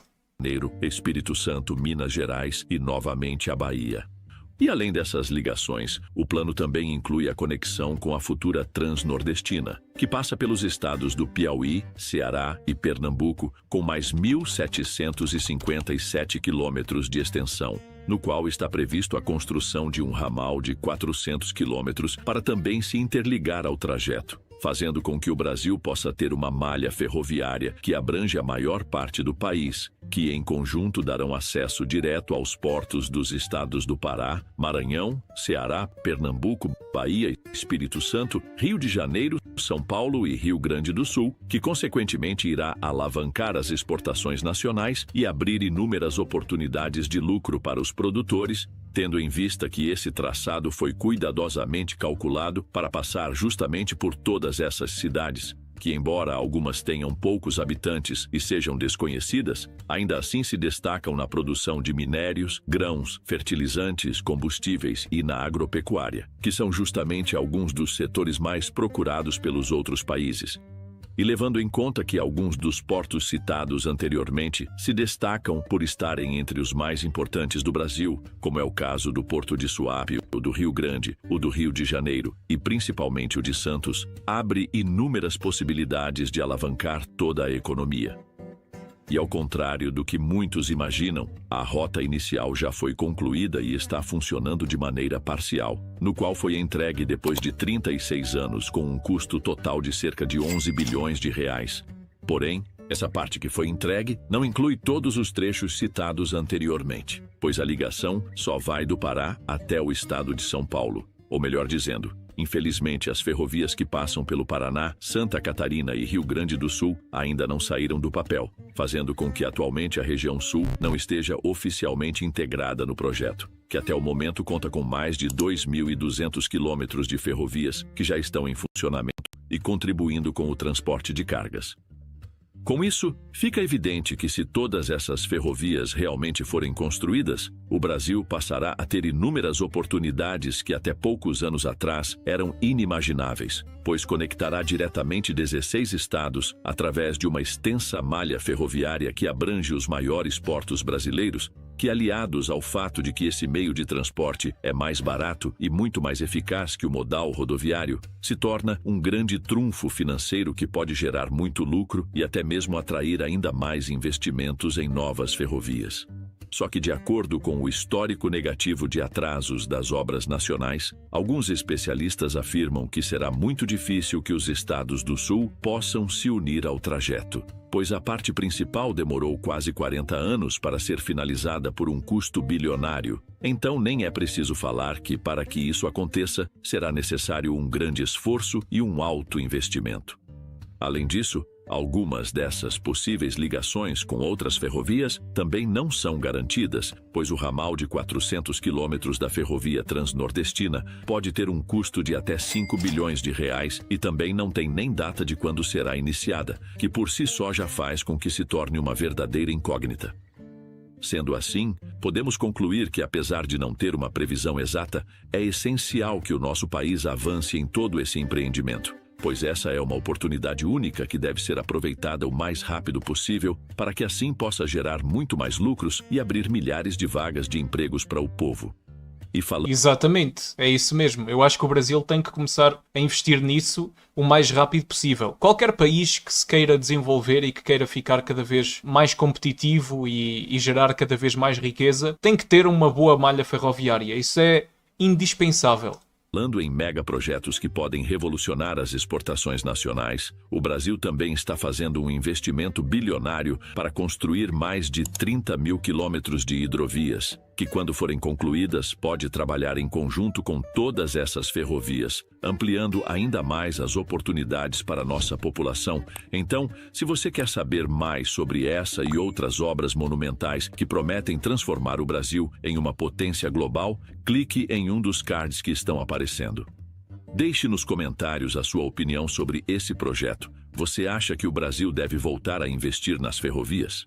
Espírito Santo, Minas Gerais e novamente a Bahia. E além dessas ligações, o plano também inclui a conexão com a futura Transnordestina, que passa pelos estados do Piauí, Ceará e Pernambuco, com mais 1.757 quilômetros de extensão, no qual está previsto a construção de um ramal de 400 quilômetros para também se interligar ao trajeto. fazendo com que o Brasil possa ter uma malha ferroviária que abrange a maior parte do país, que em conjunto darão acesso direto aos portos dos estados do Pará, Maranhão, Ceará, Pernambuco, Bahia, Espírito Santo, Rio de Janeiro, São Paulo e Rio Grande do Sul, que consequentemente irá alavancar as exportações nacionais e abrir inúmeras oportunidades de lucro para os produtores, tendo em vista que esse traçado foi cuidadosamente calculado para passar justamente por todas essas cidades, que embora algumas tenham poucos habitantes e sejam desconhecidas, ainda assim se destacam na produção de minérios, grãos, fertilizantes, combustíveis e na agropecuária, que são justamente alguns dos setores mais procurados pelos outros países. E levando em conta que alguns dos portos citados anteriormente se destacam por estarem entre os mais importantes do Brasil, como é o caso do Porto de Suape, o do Rio Grande, o do Rio de Janeiro e principalmente o de Santos, abre inúmeras possibilidades de alavancar toda a economia. E ao contrário do que muitos imaginam, a rota inicial já foi concluída e está funcionando de maneira parcial, no qual foi entregue depois de 36 anos com um custo total de cerca de 11 bilhões de reais. Porém, essa parte que foi entregue não inclui todos os trechos citados anteriormente, pois a ligação só vai do Pará até o estado de São Paulo, ou melhor dizendo, infelizmente, as ferrovias que passam pelo Paraná, Santa Catarina e Rio Grande do Sul ainda não saíram do papel, fazendo com que atualmente a região sul não esteja oficialmente integrada no projeto, que até o momento conta com mais de 2.200 quilômetros de ferrovias que já estão em funcionamento e contribuindo com o transporte de cargas. Com isso, fica evidente que se todas essas ferrovias realmente forem construídas, o Brasil passará a ter inúmeras oportunidades que até poucos anos atrás eram inimagináveis, pois conectará diretamente 16 estados através de uma extensa malha ferroviária que abrange os maiores portos brasileiros, que aliados ao fato de que esse meio de transporte é mais barato e muito mais eficaz que o modal rodoviário, se torna um grande trunfo financeiro que pode gerar muito lucro e até mesmo atrair ainda mais investimentos em novas ferrovias. Só que, de acordo com o histórico negativo de atrasos das obras nacionais, alguns especialistas afirmam que será muito difícil que os estados do Sul possam se unir ao trajeto, pois a parte principal demorou quase 40 anos para ser finalizada por um custo bilionário. Então, nem é preciso falar que, para que isso aconteça, será necessário um grande esforço e um alto investimento. Além disso, algumas dessas possíveis ligações com outras ferrovias também não são garantidas, pois o ramal de 400 quilômetros da ferrovia transnordestina pode ter um custo de até 5 bilhões de reais e também não tem nem data de quando será iniciada, que por si só já faz com que se torne uma verdadeira incógnita. Sendo assim, podemos concluir que, apesar de não ter uma previsão exata, é essencial que o nosso país avance em todo esse empreendimento, pois essa é uma oportunidade única que deve ser aproveitada o mais rápido possível para que assim possa gerar muito mais lucros e abrir milhares de vagas de empregos para o povo. Exatamente, é isso mesmo. Eu acho que o Brasil tem que começar a investir nisso o mais rápido possível. Qualquer país que se queira desenvolver e que queira ficar cada vez mais competitivo e gerar cada vez mais riqueza, tem que ter uma boa malha ferroviária. Isso é indispensável. Falando em megaprojetos que podem revolucionar as exportações nacionais, o Brasil também está fazendo um investimento bilionário para construir mais de 30 mil quilômetros de hidrovias, que quando forem concluídas pode trabalhar em conjunto com todas essas ferrovias, ampliando ainda mais as oportunidades para a nossa população. Então, se você quer saber mais sobre essa e outras obras monumentais que prometem transformar o Brasil em uma potência global, clique em um dos cards que estão aparecendo. Deixe nos comentários a sua opinião sobre esse projeto. Você acha que o Brasil deve voltar a investir nas ferrovias?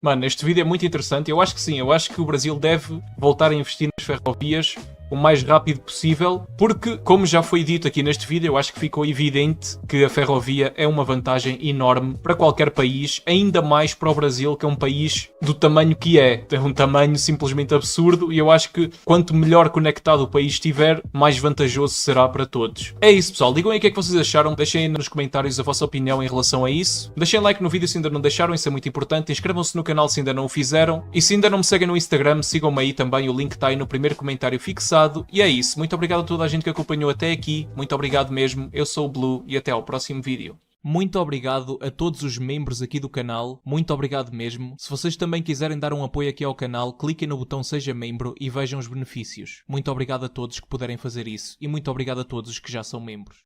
Mano, este vídeo é muito interessante. Eu acho que sim, eu acho que o Brasil deve voltar a investir nas ferrovias o mais rápido possível, porque, como já foi dito aqui neste vídeo, eu acho que ficou evidente que a ferrovia é uma vantagem enorme para qualquer país, ainda mais para o Brasil, que é um país do tamanho que é. É um tamanho simplesmente absurdo e eu acho que quanto melhor conectado o país estiver, mais vantajoso será para todos. É isso, pessoal. Digam aí o que é que vocês acharam. Deixem aí nos comentários a vossa opinião em relação a isso. Deixem like no vídeo se ainda não deixaram, isso é muito importante. Inscrevam-se no canal se ainda não o fizeram. E se ainda não me seguem no Instagram, sigam-me aí também. O link está aí no primeiro comentário fixado. interessado. E é isso. Muito obrigado a toda a gente que acompanhou até aqui. Muito obrigado mesmo. Eu sou o Blue e até ao próximo vídeo. Muito obrigado a todos os membros aqui do canal, muito obrigado mesmo. Se vocês também quiserem dar um apoio aqui ao canal, cliquem no botão Seja Membro e vejam os benefícios. Muito obrigado a todos que puderem fazer isso e muito obrigado a todos os que já são membros.